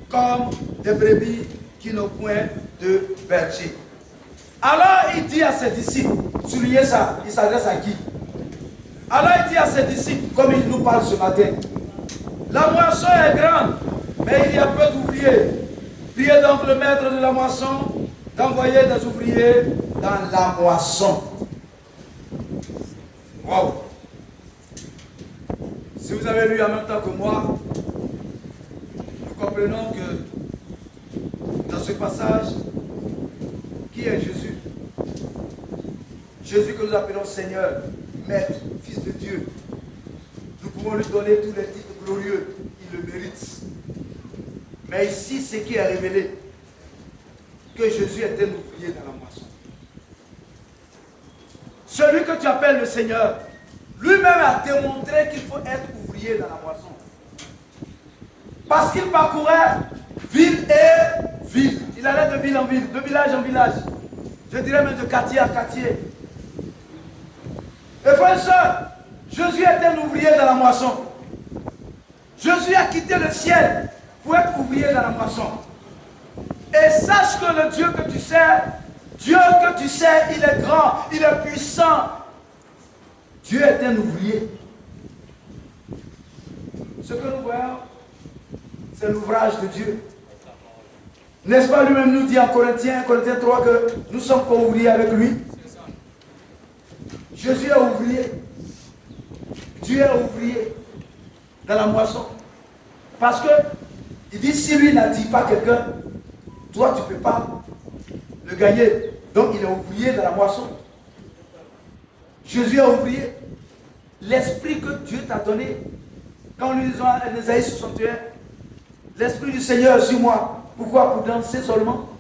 [SPEAKER 2] comme des brebis qui n'ont point de berger. Alors il dit à ses disciples, soulignez ça, il s'adresse à qui? Alors il dit à ses disciples, comme il nous parle ce matin, la moisson est grande, mais il y a peu d'ouvriers. Priez donc le maître de la moisson d'envoyer des ouvriers dans la moisson. Wow! Si vous avez lu en même temps que moi, nous comprenons que dans ce passage, qui est Jésus? Jésus que nous appelons Seigneur, Maître, Fils de Dieu. Nous pouvons lui donner tous les titres glorieux, il le mérite. Mais ici, ce qui est révélé, que Jésus était ouvrier dans la moisson. Celui que tu appelles le Seigneur, lui-même a démontré qu'il faut être ouvrier dans la moisson. Parce qu'il parcourait ville et ville. Il allait de ville en ville, de village en village. Je dirais même de quartier à quartier. Et frères et sœurs, Jésus était un ouvrier dans la moisson. Jésus a quitté le ciel pour être ouvrier dans la moisson. Et sache que le Dieu que tu sais, il est grand, il est puissant. Dieu est un ouvrier. Ce que nous voyons, c'est l'ouvrage de Dieu. N'est-ce pas, lui-même nous dit en Corinthiens 3 que nous sommes co-ouvriers avec lui? Jésus est ouvrier. Dieu est ouvrier dans la moisson. Parce que, il dit, si lui n'attire pas quelqu'un, toi tu ne peux pas le gagner. Donc il est ouvrier dans la moisson. Jésus est ouvrier. L'esprit que Dieu t'a donné, quand nous lisons en Ésaïe 61, l'esprit du Seigneur est sur moi. Pourquoi? Pour danser seulement?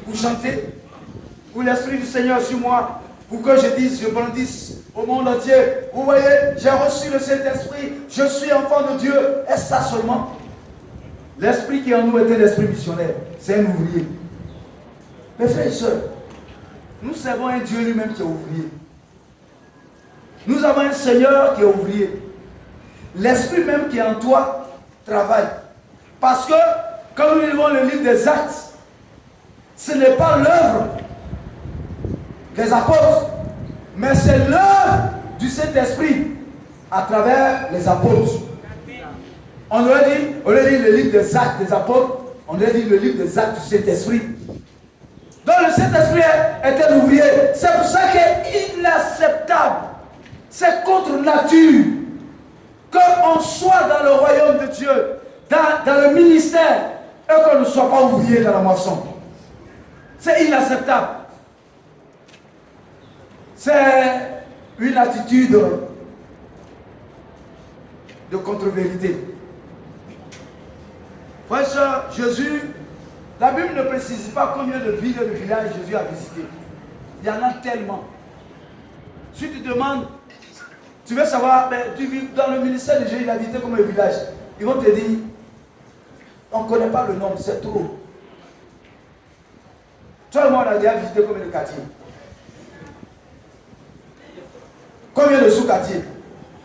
[SPEAKER 2] Pour chanter? Pour l'esprit du Seigneur sur moi? Pour que je dise, je brandisse au monde entier. Vous voyez, j'ai reçu le Saint-Esprit, je suis enfant de Dieu. Est-ce ça seulement? L'esprit qui en nous était l'esprit missionnaire. C'est un ouvrier. Mes frères et sœurs, nous servons un Dieu lui-même qui est ouvrier. Nous avons un Seigneur qui est ouvrier. L'esprit même qui est en toi travaille. Parce que quand nous lisons le livre des Actes, ce n'est pas l'œuvre des apôtres, mais c'est l'œuvre du Saint-Esprit à travers les apôtres. On aurait dit le livre des Actes des apôtres, on aurait dit le livre des Actes du Saint-Esprit. Donc le Saint-Esprit est un ouvrier. C'est pour ça qu'il est inacceptable. C'est contre nature qu'on soit dans le royaume de Dieu, dans le ministère, et qu'on ne soit pas ouvrier dans la moisson. C'est inacceptable. C'est une attitude de contre-vérité. Frère, sœur, Jésus, la Bible ne précise pas combien de villes et de villages Jésus a visité. Il y en a tellement. Si tu demandes, tu veux savoir, tu vis dans le ministère de Jésus, il a visité combien de villages? ils vont te dire, on ne connaît pas le nom, c'est trop. Toi et moi, on a déjà visité combien de quartiers? Combien de sous-quartiers?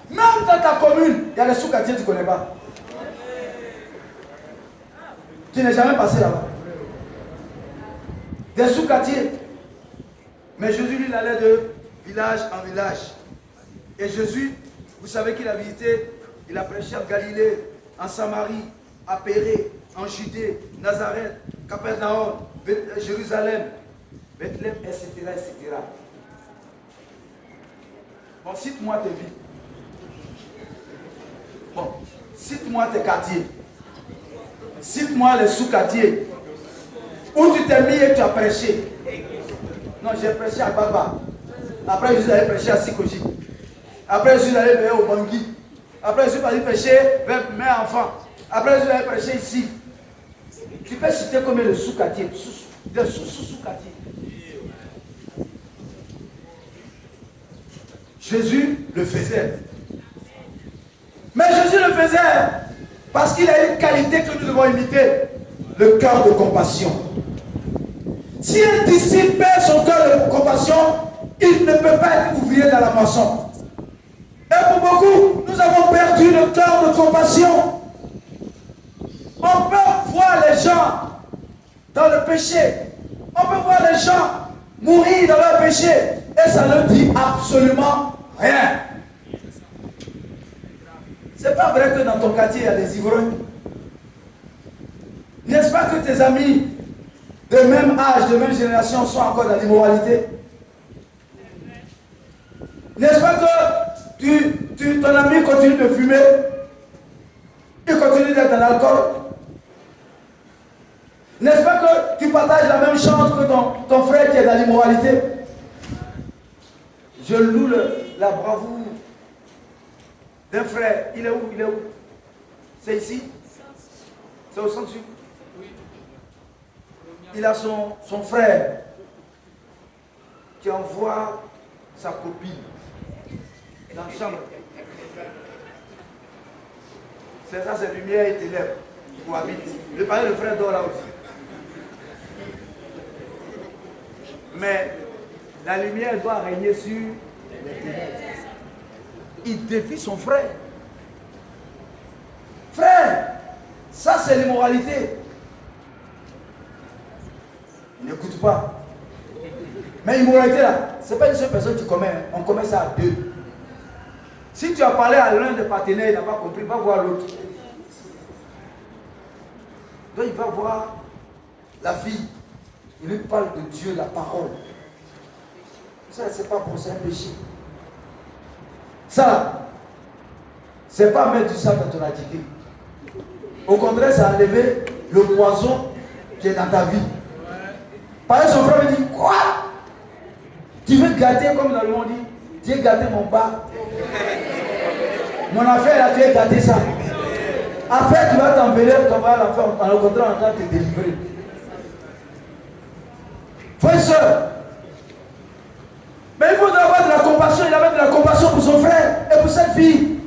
[SPEAKER 2] Même dans ta commune, il y a des sous-quartiers que tu ne connais pas. Tu n'es jamais passé là-bas. Des sous-quartiers. Mais Jésus, lui, il allait de village en village. Et Jésus, vous savez qu'il a visité, il a prêché en Galilée, en Samarie, à Pérée, en Judée, Nazareth, Capernaum, Jérusalem, Bethléem, etc., etc. Bon, cite-moi tes villes. Bon, cite-moi tes quartiers. Cite-moi les sous-quartiers où tu t'es mis et tu as prêché. Non, j'ai prêché à Baba. Après, je suis allé prêcher à Sikoji. Après, je suis allé prêcher au Bangui. Après, je suis allé prêcher vers mes enfants. Après, je suis allé prêcher ici. Tu peux citer combien de sous-quartiers? De sous-quartiers. Jésus le faisait. Mais Jésus le faisait parce qu'il a une qualité que nous devons imiter, le cœur de compassion. Si un disciple perd son cœur de compassion, il ne peut pas être ouvrier dans la moisson. Et pour beaucoup, nous avons perdu le cœur de compassion. On peut voir les gens dans le péché. On peut voir les gens mourir dans leur péché. Et ça ne dit absolument rien. C'est pas vrai que dans ton quartier, il y a des ivrognes. N'est-ce pas que tes amis de même âge, de même génération sont encore dans l'immoralité? N'est-ce pas que ton ami continue de fumer? Il continue d'être dans l'alcool? N'est-ce pas que tu partages la même chance que ton frère qui est dans l'immoralité? Je loue la bravoure d'un frère. Il est où? Il est où? C'est ici? C'est au centre-sud? Il a son frère qui envoie sa copine dans la chambre. C'est ça, c'est lumière et ténèbres qui cohabitent. Le père et le frère dort là aussi. Mais la lumière doit régner sur les ténèbres. Il défie son frère. Frère, ça c'est l'immoralité. Il n'écoute pas. Mais l'immoralité là, ce n'est pas une seule personne qui commet. On commet ça à deux. Si tu as parlé à l'un des partenaires, il n'a pas compris, il va voir l'autre. Donc il va voir la fille. Il lui parle de Dieu, la parole. Ça, c'est pas pour ça un péché. Ça, c'est pas mettre du sang dans ton attitude. Au contraire, ça a enlevé le poison qui est dans ta vie. Par exemple, son frère me dit, quoi? Tu veux gâter comme dans le monde dit, tu veux gâter mon bas. Mon affaire là, tu veux gâter ça. Après, tu vas t'enlever, tu vas l'enfer, au contraire, on va te délivrer. Frère et soeur, mais il faut avoir de la compassion. Il avait de la compassion pour son frère et pour cette fille.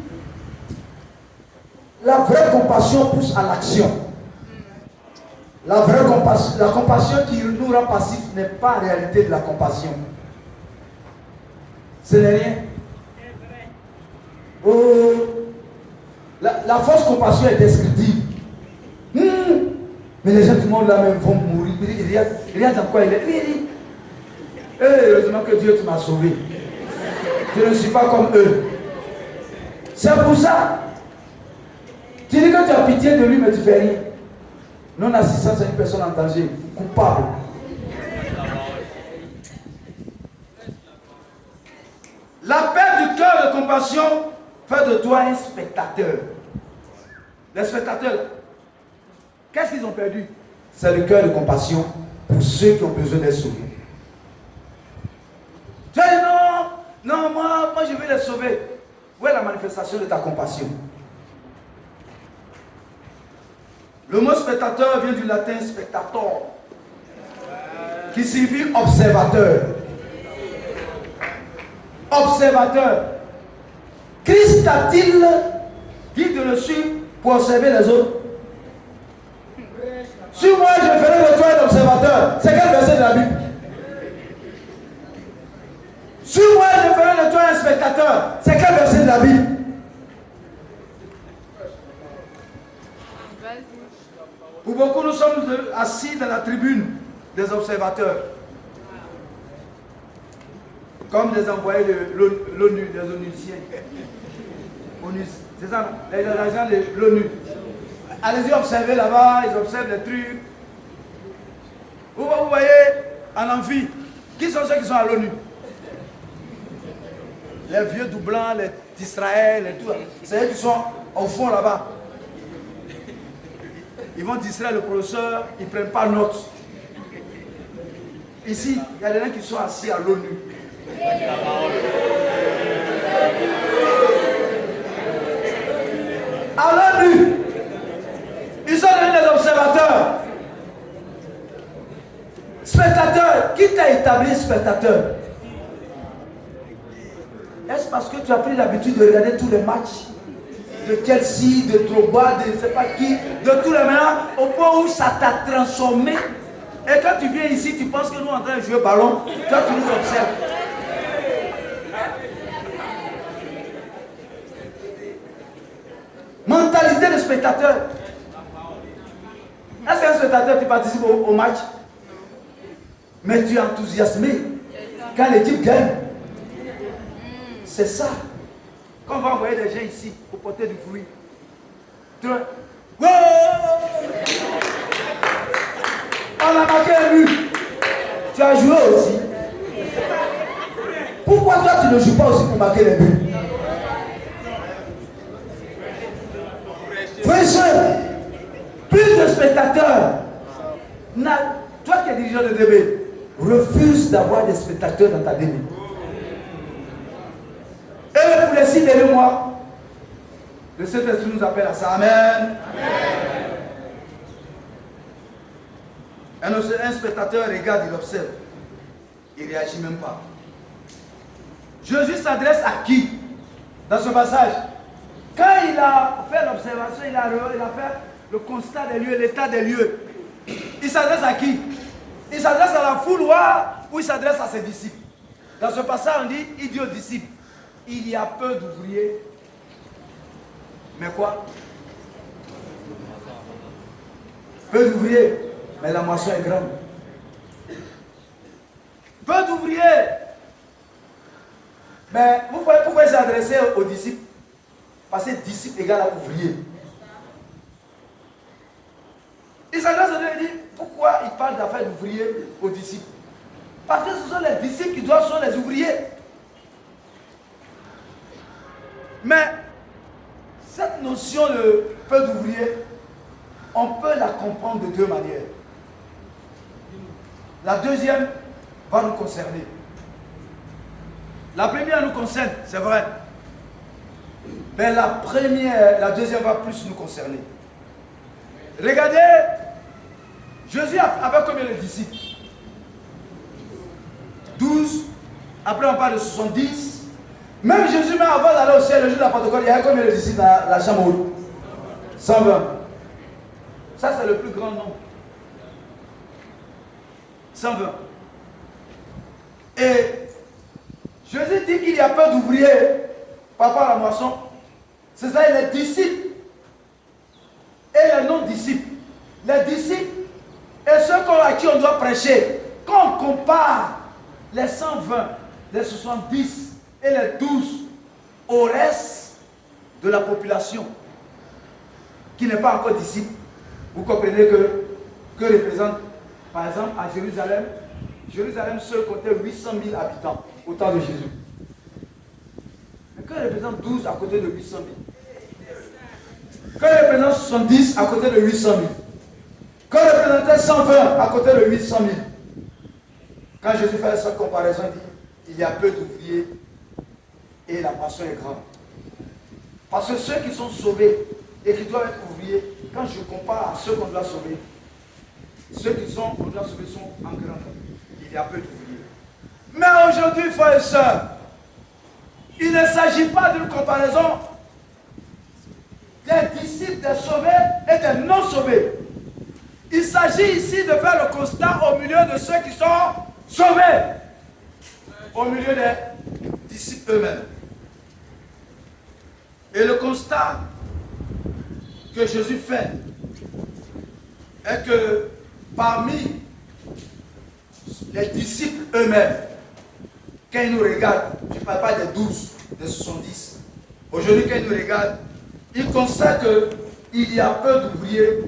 [SPEAKER 2] La vraie compassion pousse à l'action. La vraie compassion, la compassion qui nous rend passifs n'est pas en réalité de la compassion. Ce n'est rien. Oh, la fausse compassion est descriptive. Mais les gens du monde là même vont mourir. Regarde dans quoi il est. Heureusement que Dieu m'a sauvé. Je ne suis pas comme eux. C'est pour ça. Tu dis que tu as pitié de lui, mais tu ne fais rien. Non-assistance à une personne en danger, coupable. La perte du cœur de compassion fait de toi un spectateur. Les spectateurs, qu'est-ce qu'ils ont perdu? C'est le cœur de compassion pour ceux qui ont besoin d'être sauvés. Tu dis non, moi je vais les sauver. Où est la manifestation de ta compassion? Le mot spectateur vient du latin spectator, qui signifie observateur. Observateur. Christ a-t-il dit de le suivre pour observer les autres. Si moi je ferais de toi un observateur, c'est quel verset de la Bible? Si moi je ferais de toi un spectateur, c'est quel verset de la Bible? Pour beaucoup, nous sommes assis dans la tribune des observateurs. Comme des envoyés de l'ONU, des onusiens. C'est ça, non? Les agents de l'ONU. Allez-y observer là-bas, ils observent les trucs. Vous voyez, en amphi, qui sont ceux qui sont à l'ONU? Les vieux doublants, les d'Israël, et tout. C'est eux qui sont au fond là-bas. Ils vont distraire le professeur, ils ne prennent pas note. Ici, il y a des gens qui sont assis à l'ONU. À l'ONU, ils sont devenus des observateurs. Spectateurs, qui t'a établi spectateur? Est-ce parce que tu as pris l'habitude de regarder tous les matchs de Chelsea, de Drogba, de je ne sais pas qui, de tous les maintenant, au point où ça t'a transformé? Et quand tu viens ici, tu penses que nous sommes en train de jouer au ballon, toi tu nous observes. Mentalité de spectateur. Est-ce qu'un spectateur, tu participes au match? Mais tu es enthousiasmé quand l'équipe gagne. C'est ça. Quand on va envoyer des gens ici pour porter du fruit. On a marqué un but. Tu as joué aussi. Pourquoi toi tu ne joues pas aussi pour marquer les buts? Frère, plus de spectateurs. Toi qui es dirigeant de DB, refuse d'avoir des spectateurs dans ta DB. Et pour les 6 derniers mois, le Saint-Esprit nous appelle à ça. Amen. Un spectateur regarde, il observe. Il ne réagit même pas. Jésus s'adresse à qui dans ce passage? Quand il a fait l'observation, il a fait le constat des lieux, l'état des lieux. Il s'adresse à qui? Il s'adresse à la foule ou il s'adresse à ses disciples? Dans ce passage, on dit, il dit aux disciples, il y a peu d'ouvriers. Mais quoi? Peu d'ouvriers, mais la moisson est grande. Peu d'ouvriers. Mais vous voyez pourquoi il s'est adressé aux disciples? Parce que disciple égale à ouvrier. Il s'adresse à eux et dit, pourquoi il parle d'affaires d'ouvriers aux disciples? Parce que ce sont les disciples qui doivent être les ouvriers. Mais cette notion de peu d'ouvriers, on peut la comprendre de deux manières. La deuxième va nous concerner. La première nous concerne, c'est vrai. Mais la deuxième va plus nous concerner. Regardez, Jésus avait combien de disciples? 12. Après on parle de 70. Même Jésus, même avant d'aller au ciel, le jour de la Pentecôte, il y avait combien de disciples dans la chambre haute? 120. Ça, c'est le plus grand nombre. 120. Et Jésus dit qu'il y a peu d'ouvriers par rapport à la moisson. C'est ça, les disciples et les non-disciples. Les disciples et ceux à qui on doit prêcher. Quand on compare les 120, les 70 et les 12 au reste de la population qui n'est pas encore disciple, vous comprenez que représente, par exemple, à Jérusalem, Jérusalem seul comptait 800 000 habitants au temps de Jésus. Mais que représente 12 à côté de 800 000? Que représente 70 à côté de 800 000? Que représentait 120 à côté de 800 000? Quand Jésus fait cette comparaison, il dit, il y a peu d'ouvriers et la moisson est grande. Parce que ceux qui sont sauvés et qui doivent être ouvriers, quand je compare à ceux qu'on doit sauver, ceux qu'on doit sauver sont en grand nombre. Il y a peu d'ouvriers. Mais aujourd'hui, frères et sœurs, il ne s'agit pas d'une comparaison. des disciples, des sauvés et des non sauvés. Il s'agit ici de faire le constat au milieu de ceux qui sont sauvés, au milieu des disciples eux-mêmes. Et le constat que Jésus fait est que parmi les disciples eux-mêmes, quand ils nous regardent, je ne parle pas des 12, des 70, aujourd'hui quand ils nous regardent, ils constatent qu'il y a peu d'ouvriers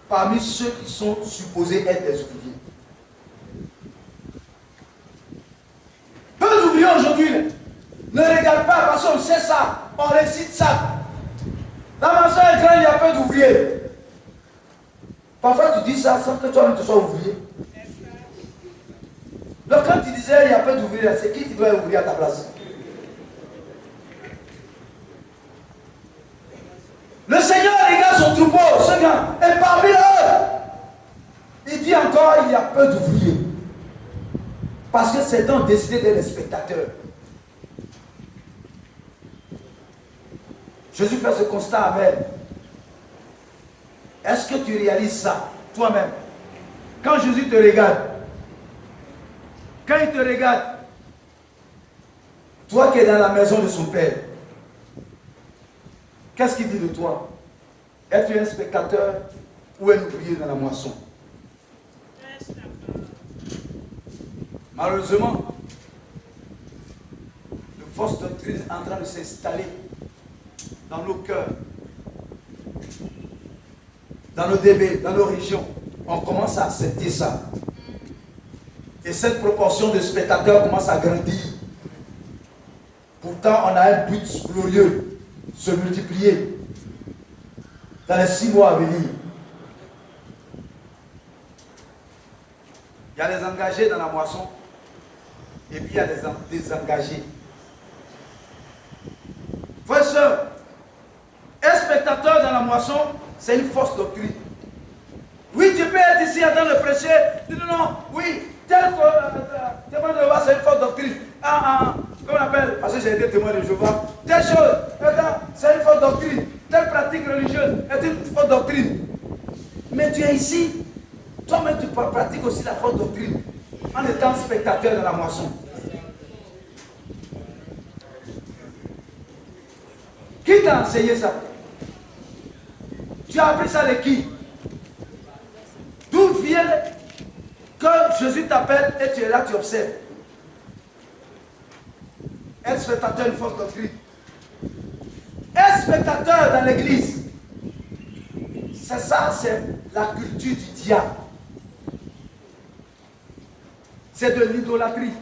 [SPEAKER 2] parmi ceux qui sont supposés être des ouvriers. Peu d'ouvriers aujourd'hui ne regardent pas parce qu'on sait ça, on récite ça. Dans ma soeur écran, il y a peu d'ouvriers. Parfois tu dis ça sans que toi-même tu sois ouvrier. Donc quand tu disais il y a peu d'ouvriers, c'est qui doit être ouvrier à ta place? Le Seigneur regarde son troupeau, ce gars, et parmi eux, il dit encore il y a peu d'ouvriers. Parce que c'est donc décidé d'être des spectateurs. Jésus fait ce constat avec. Est-ce que tu réalises ça, toi-même? Quand Jésus te regarde, quand il te regarde, toi qui es dans la maison de son Père, qu'est-ce qu'il dit de toi? Es-tu un spectateur ou un ouvrier dans la moisson? Malheureusement, le fausse doctrine est en train de s'installer dans nos cœurs, dans nos débats, dans nos régions. On commence à accepter ça. Et cette proportion de spectateurs commence à grandir. Pourtant, on a un but glorieux, se multiplier dans les 6 mois à venir. Il y a les engagés dans la moisson et puis il y a les désengagés. Frères et sœurs, un spectateur dans la moisson, c'est une fausse doctrine. Oui, tu peux être ici en train de prêcher. Non, oui, tel témoin de Jéhovah, c'est une fausse doctrine. Comment on appelle? Parce que j'ai été témoin de Jéhovah. Telle chose, c'est une fausse doctrine. Telle pratique religieuse est une fausse doctrine. Mais tu es ici, toi-même tu pratiques aussi la fausse doctrine en étant spectateur de la moisson. Qui t'a enseigné ça? Tu as appris ça de qui? D'où vient que Jésus t'appelle et tu es là, tu observes? Être spectateur d'une fausse doctrine. Être spectateur dans l'église, c'est ça, c'est la culture du diable. C'est de l'idolâtrie.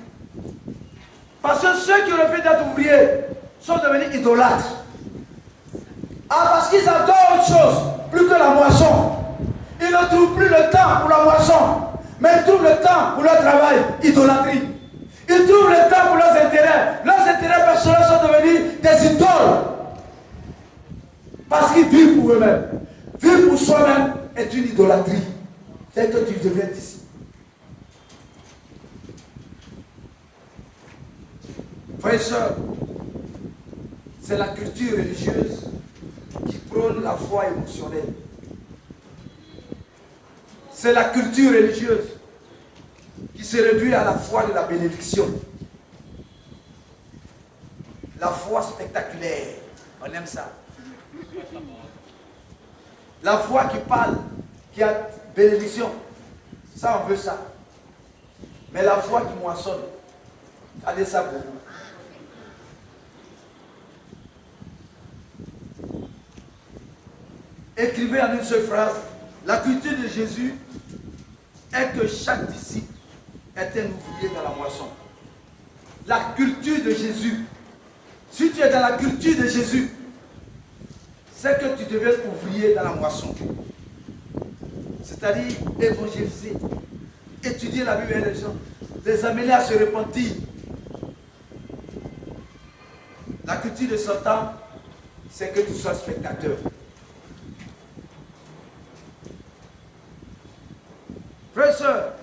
[SPEAKER 2] Parce que ceux qui refusent d'être ouvriers sont devenus idolâtres. Parce qu'ils adorent autre chose, plus que la moisson. Ils ne trouvent plus le temps pour la moisson, mais ils trouvent le temps pour leur travail, idolâtrie. Ils trouvent le temps pour leurs intérêts. Leurs intérêts personnels sont devenus des idoles. Parce qu'ils vivent pour eux-mêmes. Vivre pour soi-même est une idolâtrie. C'est que tu deviens ici. Frères et sœurs, c'est la culture religieuse qui prône la foi émotionnelle. C'est la culture religieuse qui se réduit à la foi de la bénédiction. La foi spectaculaire, on aime ça. La foi qui parle, qui a bénédiction, ça on veut ça. Mais la foi qui moissonne, allez ça pour vous. Écrivez en une seule phrase, la culture de Jésus est que chaque disciple est un ouvrier dans la moisson. La culture de Jésus, si tu es dans la culture de Jésus, c'est que tu devais être ouvrier dans la moisson. C'est-à-dire évangéliser, étudier la Bible et les gens, les amener à se repentir. La culture de Satan, c'est que tu sois spectateur. Frères et sœurs,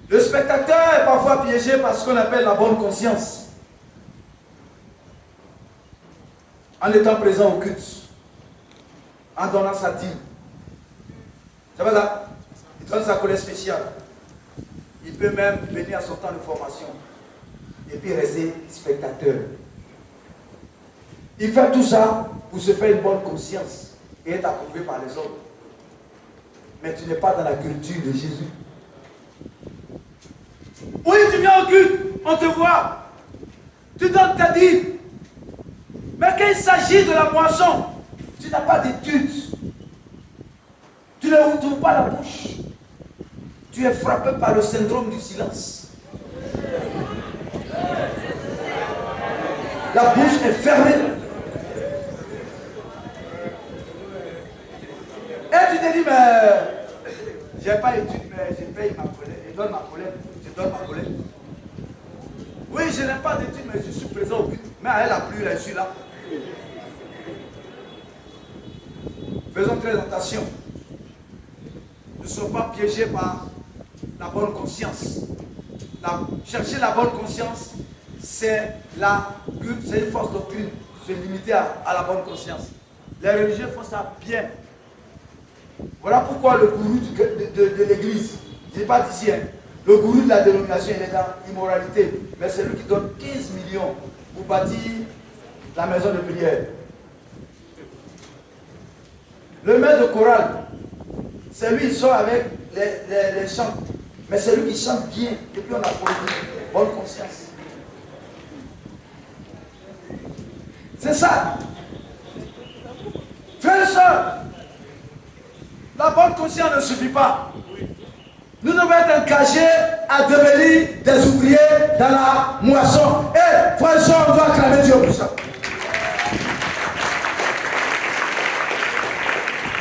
[SPEAKER 2] le spectateur est parfois piégé par ce qu'on appelle la bonne conscience. En étant présent au culte. en donnant sa dîme. C'est pas ça? Il donne sa colère spéciale. Il peut même venir à son temps de formation et puis rester spectateur. Il fait tout ça pour se faire une bonne conscience et être approuvé par les autres. Mais tu n'es pas dans la culture de Jésus. Oui, tu viens au culte, on te voit. Tu donnes ta dîme. Mais quand il s'agit de la moisson, tu n'as pas d'études. Tu ne ouvres pas la bouche. Tu es frappé par le syndrome du silence. La bouche est fermée. Et tu te dis, mais je n'ai pas d'études, mais je paye ma collègue. Je donne ma collègue. Je donne ma collègue. Oui, je n'ai pas d'études, mais je suis présent au but. Mais elle a plu, là, je suis là. Faisons très attention. Ne sois pas piégés par la bonne conscience. Chercher la bonne conscience, c'est une fausse doctrine. Se limiter à la bonne conscience. Les religieux font ça bien. Voilà pourquoi le gourou de l'église, je n'ai pas d'ici, hein, le gourou de la dénomination, il est dans l'immoralité. Mais c'est lui qui donne 15 millions pour bâtir la maison de prière. Le maître de chorale, c'est lui qui sort avec les chants. Mais c'est lui qui chante bien. Et puis on a bonne conscience. C'est ça. Frères et sœurs, la bonne conscience ne suffit pas. Nous devons être engagés à devenir des ouvriers dans la moisson. Et frères et sœurs, on doit acclamer Dieu pour ça.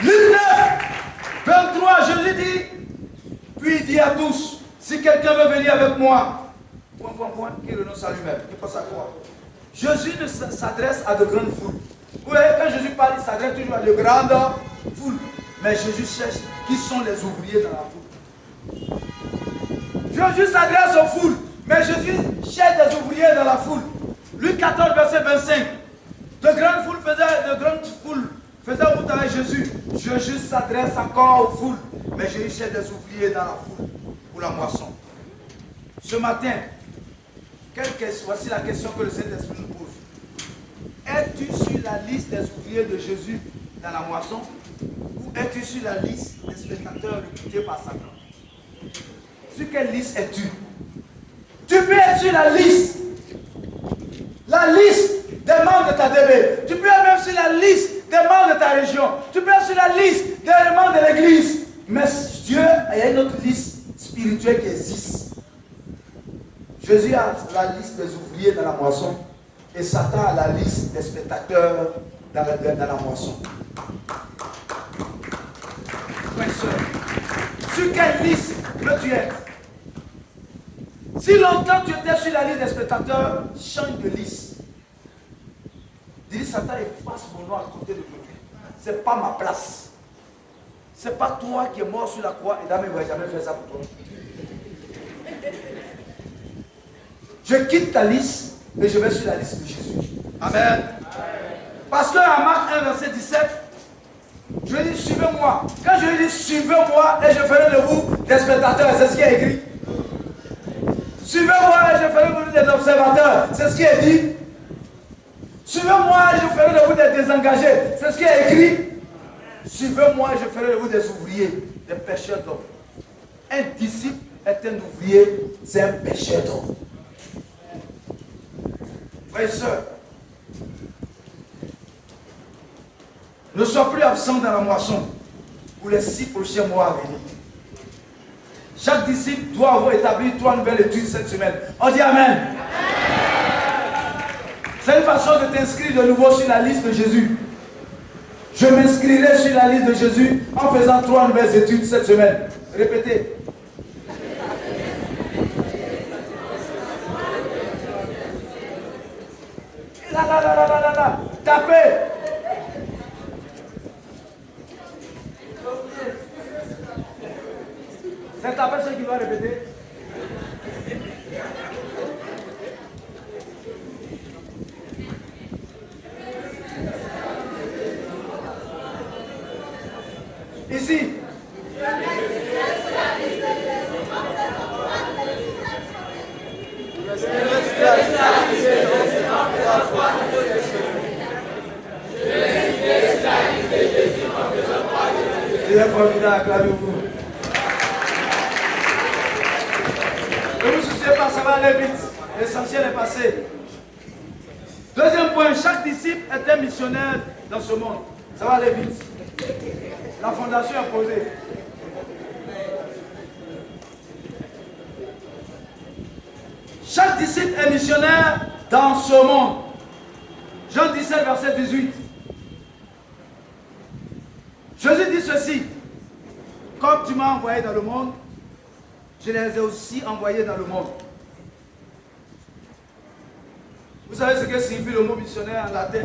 [SPEAKER 2] Luc 9, 23, Jésus dit, puis il dit à tous, si quelqu'un veut venir avec moi, qu'il renonce à lui-même, il passe à quoi? Jésus ne s'adresse à de grandes foules. Vous voyez, quand Jésus parle, il s'adresse toujours à de grandes foules. Mais Jésus cherche qui sont les ouvriers dans la foule. Jésus s'adresse aux foules, mais Jésus cherche des ouvriers dans la foule. Luc 14, verset 25. De grandes foules faisaient route avec Jésus. Jésus s'adresse encore aux foules, mais Jésus cherche des ouvriers dans la foule pour la moisson. Ce matin, voici la question que le Saint-Esprit nous pose. Es-tu sur la liste des ouvriers de Jésus dans la moisson, ou es-tu sur la liste des spectateurs recrutés par Satan? Sur quelle liste es-tu? Tu peux être sur la liste des membres de ta DB. Tu peux être même sur la liste des membres de ta région. Tu peux être sur la liste des membres de l'église. Mais Dieu, il y a une autre liste spirituelle qui existe. Jésus a la liste des ouvriers dans la moisson et Satan a la liste des spectateurs dans la moisson. Frères et sœurs, sur quelle liste peux-tu être? Si longtemps tu étais sur la liste des spectateurs, change de liste. Dis Satan, efface mon nom à côté de lui. Ce n'est pas ma place. Ce n'est pas toi qui es mort sur la croix et Dame ne va jamais faire ça pour toi. Je quitte ta liste et je vais sur la liste de Jésus. Amen. Parce que à Marc 1, verset 17, je dis suivez-moi. Quand je dis suivez-moi et je ferai de vous des spectateurs, c'est ce qui est écrit. Suivez-moi et je ferai de vous des observateurs, c'est ce qui est dit. Suivez-moi et je ferai de vous des désengagés, c'est ce qui est écrit. Suivez-moi et je ferai de vous des ouvriers, des pêcheurs d'hommes. Un disciple est un ouvrier, c'est un pêcheur d'hommes. Frères et sœurs, ne sois plus absent dans la moisson pour les 6 prochains mois à venir. Chaque disciple doit avoir établi 3 nouvelles études cette semaine. On dit Amen. C'est une façon de t'inscrire de nouveau sur la liste de Jésus. Je m'inscrirai sur la liste de Jésus en faisant 3 nouvelles études cette semaine. Répétez. Là. Tapez. C'est taper ce qu'il va répéter. Ici. Il est formidable, acclamez-vous. Ne vous souciez pas, ça va aller vite. L'essentiel est passé. Deuxième point, chaque disciple est un missionnaire dans ce monde. Ça va aller vite. La fondation est posée. Chaque disciple est missionnaire dans ce monde. Jean 17, verset 18. Jésus dit ceci: comme tu m'as envoyé dans le monde, je les ai aussi envoyés dans le monde. Vous savez ce que signifie le mot missionnaire en latin?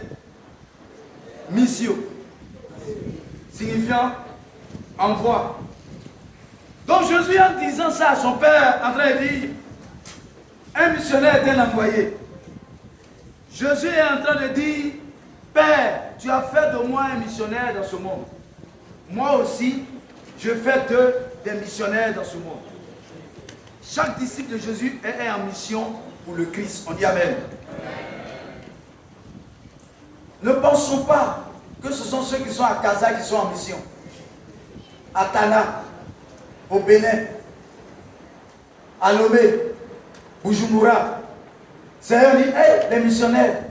[SPEAKER 2] Missio, signifiant envoi. Donc Jésus, en disant ça à son père, en train de dire, un missionnaire est un envoyé. Jésus est en train de dire, Père, tu as fait de moi un missionnaire dans ce monde. Moi aussi, je fais d'eux des missionnaires dans ce monde. Chaque disciple de Jésus est en mission pour le Christ. On dit Amen. Ne pensons pas que ce sont ceux qui sont à Casa qui sont en mission. À Tana, au Bénin, à Lomé, Bujumbura. C'est eux qui disent, hey, les missionnaires.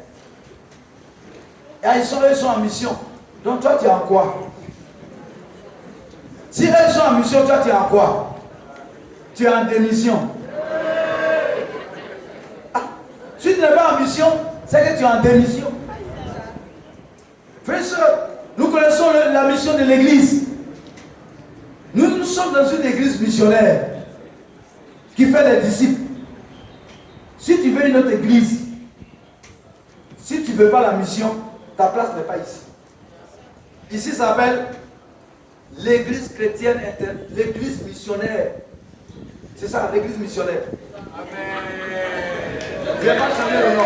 [SPEAKER 2] Et ils sont en mission. Donc toi, tu es en quoi? Si eux sont en mission, toi, tu es en quoi? Tu es en démission. Ah, si tu n'es pas en mission, c'est que tu es en démission. Frères et sœurs, nous connaissons la mission de l'église. Nous sommes dans une église missionnaire qui fait des disciples. Si tu veux une autre église, si tu ne veux pas la mission, ta place n'est pas ici. Ici, ça s'appelle l'église chrétienne, l'église missionnaire. C'est ça, l'église missionnaire. Amen. Je ne vais pas changer le nom.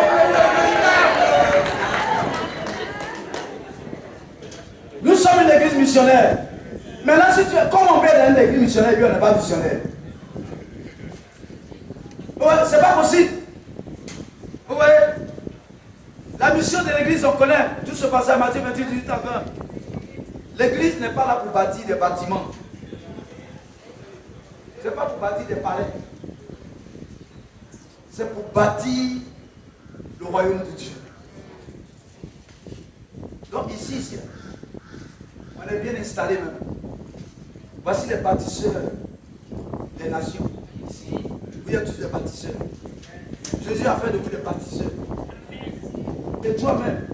[SPEAKER 2] Nous sommes une église missionnaire. Maintenant, si tu es, comme on peut être dans une église missionnaire, puis on n'est pas missionnaire. Ouais, c'est pas possible. Ouais. La mission de l'église, on connaît. Tout se passe à Matthieu 28, 18 à 20. L'église n'est pas là pour bâtir des bâtiments. Ce n'est pas pour bâtir des palais. C'est pour bâtir le royaume de Dieu. Donc ici, on est bien installé même. Voici les bâtisseurs des nations. Ici, vous êtes tous des bâtisseurs. Jésus a fait de vous des bâtisseurs. Et toi-même,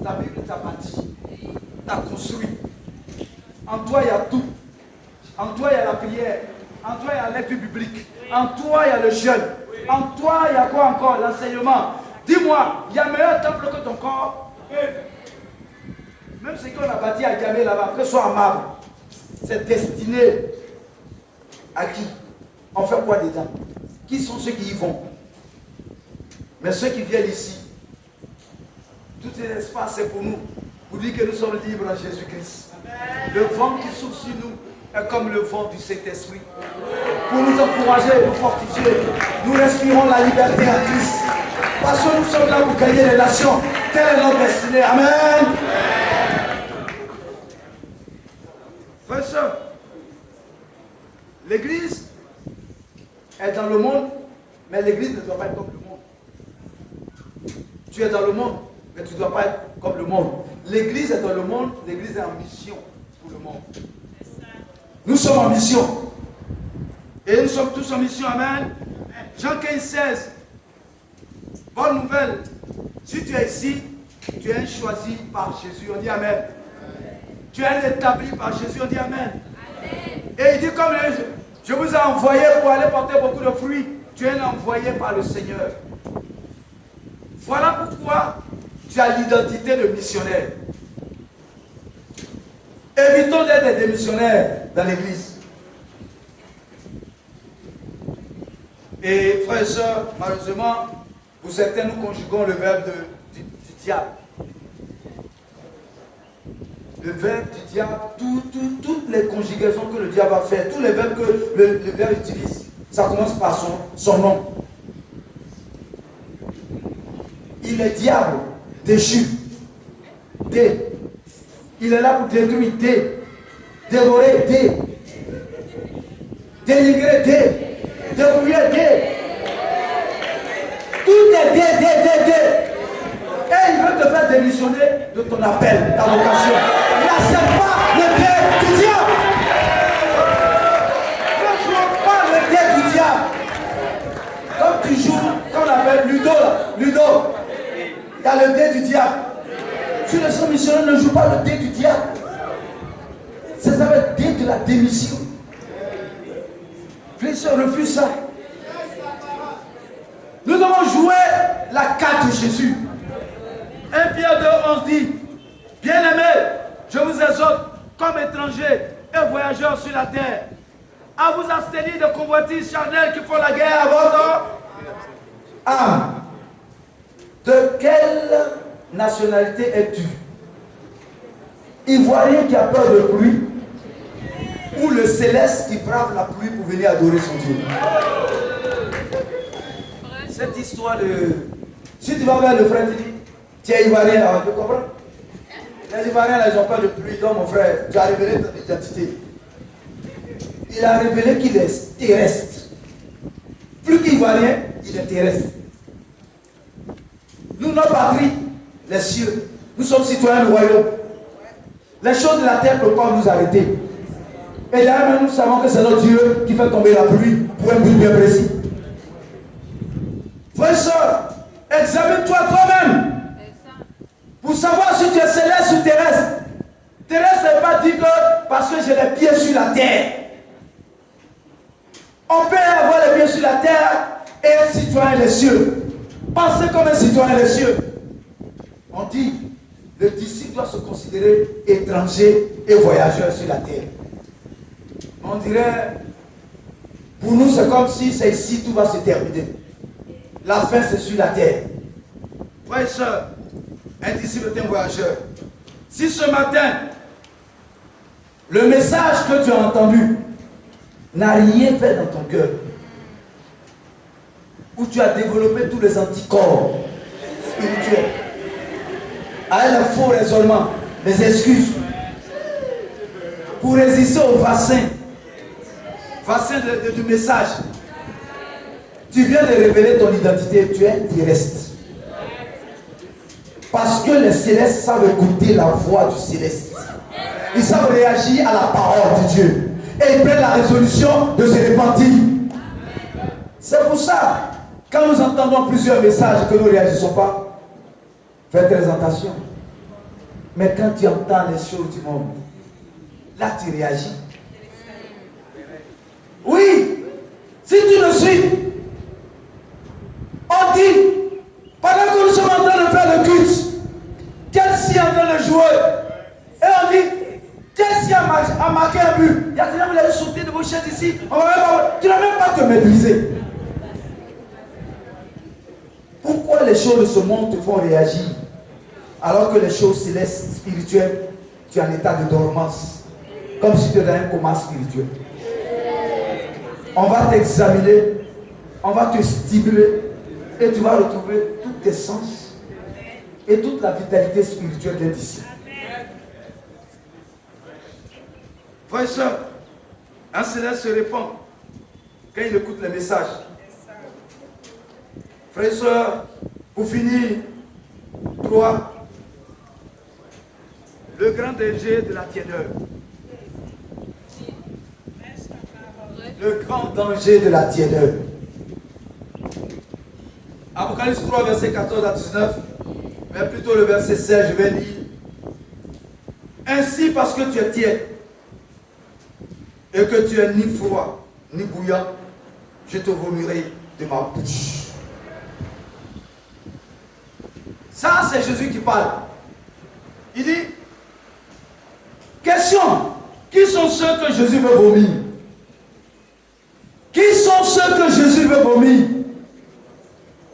[SPEAKER 2] la Bible t'a bâti, t'a construit. En toi, il y a tout. En toi, il y a la prière. En toi, il y a la lecture biblique. En toi, il y a le jeûne. En toi, il y a quoi encore? L'enseignement. Dis-moi, il y a meilleur temple que ton corps. Même ce qu'on a bâti à Gamé là-bas, que ce soit en marbre, c'est destiné à qui? On fait quoi dedans? Qui sont ceux qui y vont? Mais ceux qui viennent ici, tout cet espace, c'est pour nous. Pour dire que nous sommes libres en Jésus-Christ. Le vent qui souffle sur nous est comme le vent du Saint-Esprit. Pour nous encourager, nous fortifier, nous respirons la liberté en Christ. Parce que nous sommes là pour gagner les nations. Telle est notre destinée. Amen. Frères et sœurs, l'église est dans le monde, mais l'église ne doit pas être comme le monde. Tu es dans le monde, mais tu ne dois pas être comme le monde. L'église est dans le monde, l'église est en mission pour le monde. Nous sommes en mission. Et nous sommes tous en mission. Amen. Jean 15, 16. Bonne nouvelle. Si tu es ici, tu es un choisi par Jésus. On dit Amen. Tu es un établi par Jésus. On dit Amen. Et il dit comme je vous ai envoyé pour aller porter beaucoup de fruits. Tu es un envoyé par le Seigneur. Voilà pourquoi tu as l'identité de missionnaire. Évitons d'être des missionnaires dans l'église. Et frères et sœurs, malheureusement, pour certains, nous conjuguons le verbe du diable. Le verbe du diable, toutes les conjugaisons que le diable va faire, tous les verbes que le diable utilise, ça commence par son nom. Il est diable, déchu, dé. Il est là pour détruire, dé. Dévorer, dé. Dénigrer, dé. Débrouiller, dé. Tout est dé. Et il veut te faire démissionner de ton appel, ta vocation. N'accepte pas le dé du diable. Ne joue pas le dé du diable. Comme tu joues, comme on appelle Ludo, il y a le dé du diable. Si le son missionnaire ne joue pas le dé du diable, ça s'appelle dé de la démission. Frère, refuse ça. Nous devons jouer la carte de Jésus. 1 Pierre 2, 11 dit, bien-aimés, je vous exhorte comme étrangers et voyageurs sur la terre, à vous abstenir de convoitises charnelles qui font la guerre à votre âme. De quelle nationalité es-tu? Ivoirien qui a peur de pluie, ou le céleste qui brave la pluie pour venir adorer son Dieu? Cette histoire de... Si tu vas vers le frère, tu dis, tu es Ivoirien là, tu comprends? Les Ivoiriens là, ils ont peur de pluie, donc mon frère, tu as révélé ton identité. Il a révélé qu'il est terrestre. Plus qu'Ivoirien, il est terrestre. Nous, notre patrie, les cieux, nous sommes citoyens du royaume. Les choses de la terre ne peuvent pas nous arrêter. Et d'ailleurs, nous savons que c'est notre Dieu qui fait tomber la pluie pour un but bien précis. Frère et soeur, examine-toi toi-même pour savoir si tu es céleste ou terrestre. Terrestre n'est pas dit que parce que j'ai les pieds sur la terre. On peut avoir les pieds sur la terre et être citoyen des cieux. Penser comme un citoyen des cieux. On dit, le disciple doit se considérer étranger et voyageur sur la terre. On dirait, pour nous c'est comme si c'est ici tout va se terminer. La fin c'est sur la terre. Frères et sœurs, un disciple est un voyageur. Si ce matin, le message que tu as entendu n'a rien fait dans ton cœur, où tu as développé tous les anticorps spirituels, avec le faux raisonnement, les excuses, pour résister au vaccin du message, tu viens de révéler ton identité, tu es terrestre. Parce que les célestes savent écouter la voix du céleste. Ils savent réagir à la parole de Dieu. Et ils prennent la résolution de se repentir. C'est pour ça, quand nous entendons plusieurs messages que nous ne réagissons pas, faites très attention. Mais quand tu entends les choses du monde, là tu réagis. Oui, si tu le suis, on dit, pendant que nous sommes en train de faire le culte, Chelsea est en train de jouer, et on dit, Chelsea a marqué un but. Il y a des gens qui ont sauté de vos chaises ici, tu n'as même pas te maîtriser. Pourquoi les choses de ce monde te font réagir, alors que les choses célestes, spirituelles, tu es en état de dormance, comme si tu étais dans un coma spirituel? On va t'examiner, on va te stimuler, et tu vas retrouver tous tes sens et toute la vitalité spirituelle d'un disciple. Frères et sœurs, un céleste se répand quand il écoute les messages. Frères et sœurs, pour finir, 3. Le grand danger de la tiédeur. Le grand danger de la tiédeur. Apocalypse 3, verset 14 à 19, mais plutôt le verset 16, je vais lire. Ainsi, parce que tu es tiède et que tu es ni froid, ni bouillant, je te vomirai de ma bouche. Ça, c'est Jésus qui parle. Il dit, question, qui sont ceux que Jésus veut vomir? Qui sont ceux que Jésus veut vomir?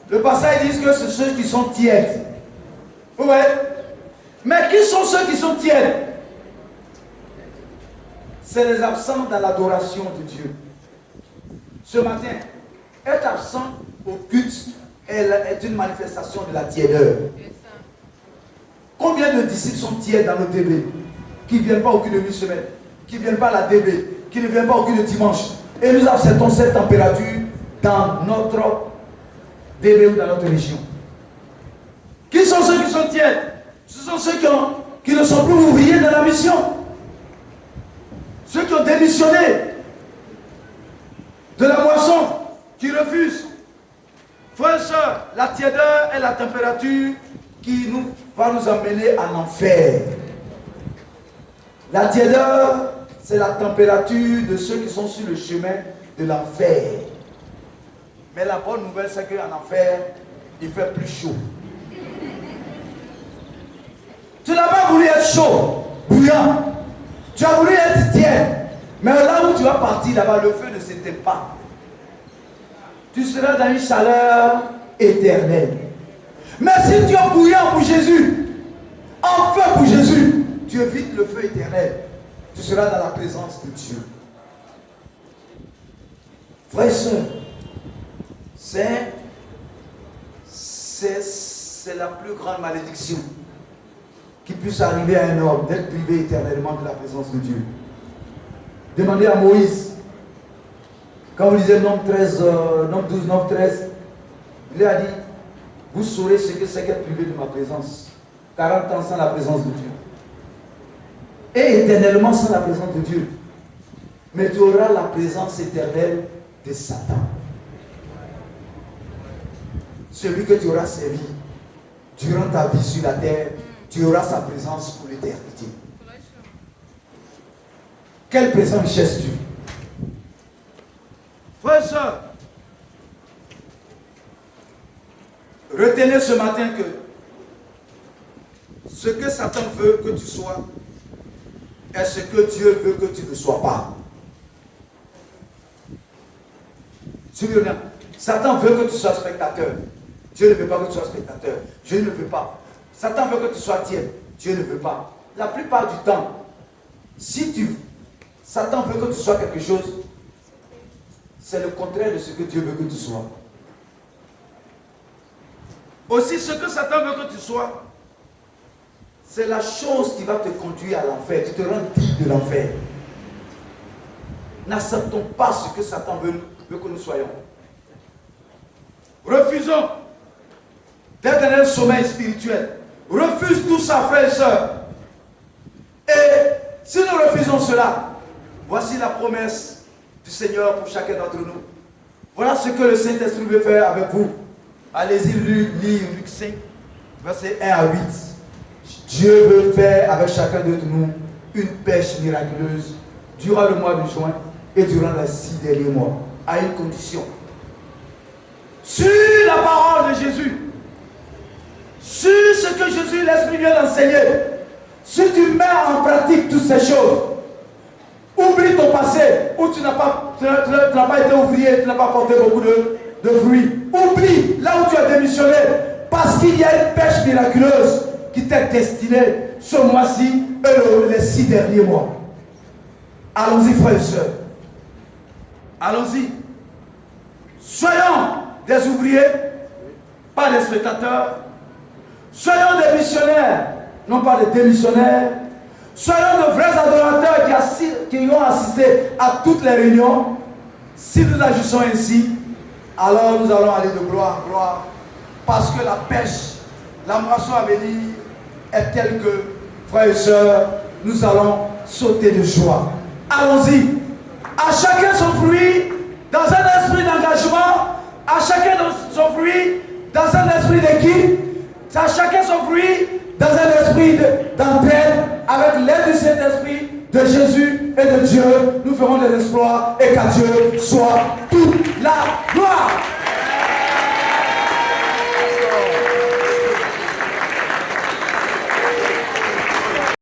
[SPEAKER 2] Le passage dit que c'est ceux qui sont tièdes. Vous voyez? Mais qui sont ceux qui sont tièdes? c'est les absents dans l'adoration de Dieu. Ce matin, être absent au culte est une manifestation de la tiédeur. Combien de disciples sont tièdes dans nos DB, qui ne viennent pas au culte de mi-semaine, qui ne viennent pas à la DB, qui ne viennent pas au culte de dimanche, et nous acceptons cette température dans notre DB ou dans notre région. Qui sont ceux qui sont tièdes? Ce sont ceux qui ne sont plus ouvriers de la mission. Ceux qui ont démissionné de la moisson, qui refusent. Frères et sœurs, la tiédeur est la température qui va nous amener en enfer. La tiédeur, c'est la température de ceux qui sont sur le chemin de l'enfer. Mais la bonne nouvelle, c'est qu'en enfer, il fait plus chaud. Tu n'as pas voulu être chaud, bouillant. Tu as voulu être tiède. Mais là où tu vas partir, là-bas, le feu ne s'éteint pas. Tu seras dans une chaleur éternelle. Mais si tu es bouillant pour Jésus, en feu pour Jésus, tu évites le feu éternel. Tu seras dans la présence de Dieu. Frères et sœurs, c'est la plus grande malédiction qui puisse arriver à un homme d'être privé éternellement de la présence de Dieu. Demandez à Moïse, quand vous lisez Nombre 12, Nombre 13, il lui a dit, vous saurez ce que c'est qu'être privé de ma présence. 40 ans sans la présence de Dieu. Et éternellement sans la présence de Dieu. Mais tu auras la présence éternelle de Satan. Celui que tu auras servi durant ta vie sur la terre, tu auras sa présence pour l'éternité. Quelle présence cherches-tu? Frères et sœurs, retenez ce matin que ce que Satan veut que tu sois est ce que Dieu veut que tu ne sois pas. Suivez bien. Satan veut que tu sois spectateur. Dieu ne veut pas que tu sois spectateur. Dieu ne veut pas. Satan veut que tu sois tiède. Dieu ne veut pas. La plupart du temps, Satan veut que tu sois quelque chose, c'est le contraire de ce que Dieu veut que tu sois. Aussi, ce que Satan veut que tu sois, c'est la chose qui va te conduire à l'enfer. Tu te rends digne de l'enfer. N'acceptons pas ce que Satan veut que nous soyons. Refusons d'être dans un sommeil spirituel. Refuse tout ça, frères et sœurs. Et si nous refusons cela, voici la promesse du Seigneur pour chacun d'entre nous. Voilà ce que le Saint-Esprit veut faire avec vous. Allez-y lire Luc 5, versets 1 à 8. Dieu veut faire avec chacun d'entre nous une pêche miraculeuse durant le mois de juin et durant les 6 derniers mois, à une condition. Sur la parole de Jésus, sur ce que Jésus, l'Esprit vient d'enseigner, si tu mets en pratique toutes ces choses, oublie ton passé, où tu n'as pas été ouvrier, tu n'as pas porté beaucoup de fruits. Oublie là où tu as démissionné, parce qu'il y a une pêche miraculeuse qui t'est destinée ce mois-ci et les 6 derniers mois. Allons-y, frères et sœurs. Allons-y. Soyons des ouvriers, pas des spectateurs. Soyons des missionnaires, non pas des démissionnaires. Soyons de vrais adorateurs qui ont assisté à toutes les réunions. Si nous agissons ainsi, alors nous allons aller de gloire en gloire. Parce que la pêche, la moisson à venir est telle que, frères et sœurs, nous allons sauter de joie. Allons-y. À chacun son fruit, dans un esprit d'engagement. À chacun son fruit, dans un esprit d'équipe. À chacun son fruit, dans un esprit d'entraide, avec l'aide du Saint-Esprit, de Jésus et de Dieu. Nous ferons des exploits et qu'à Dieu soit toute la gloire.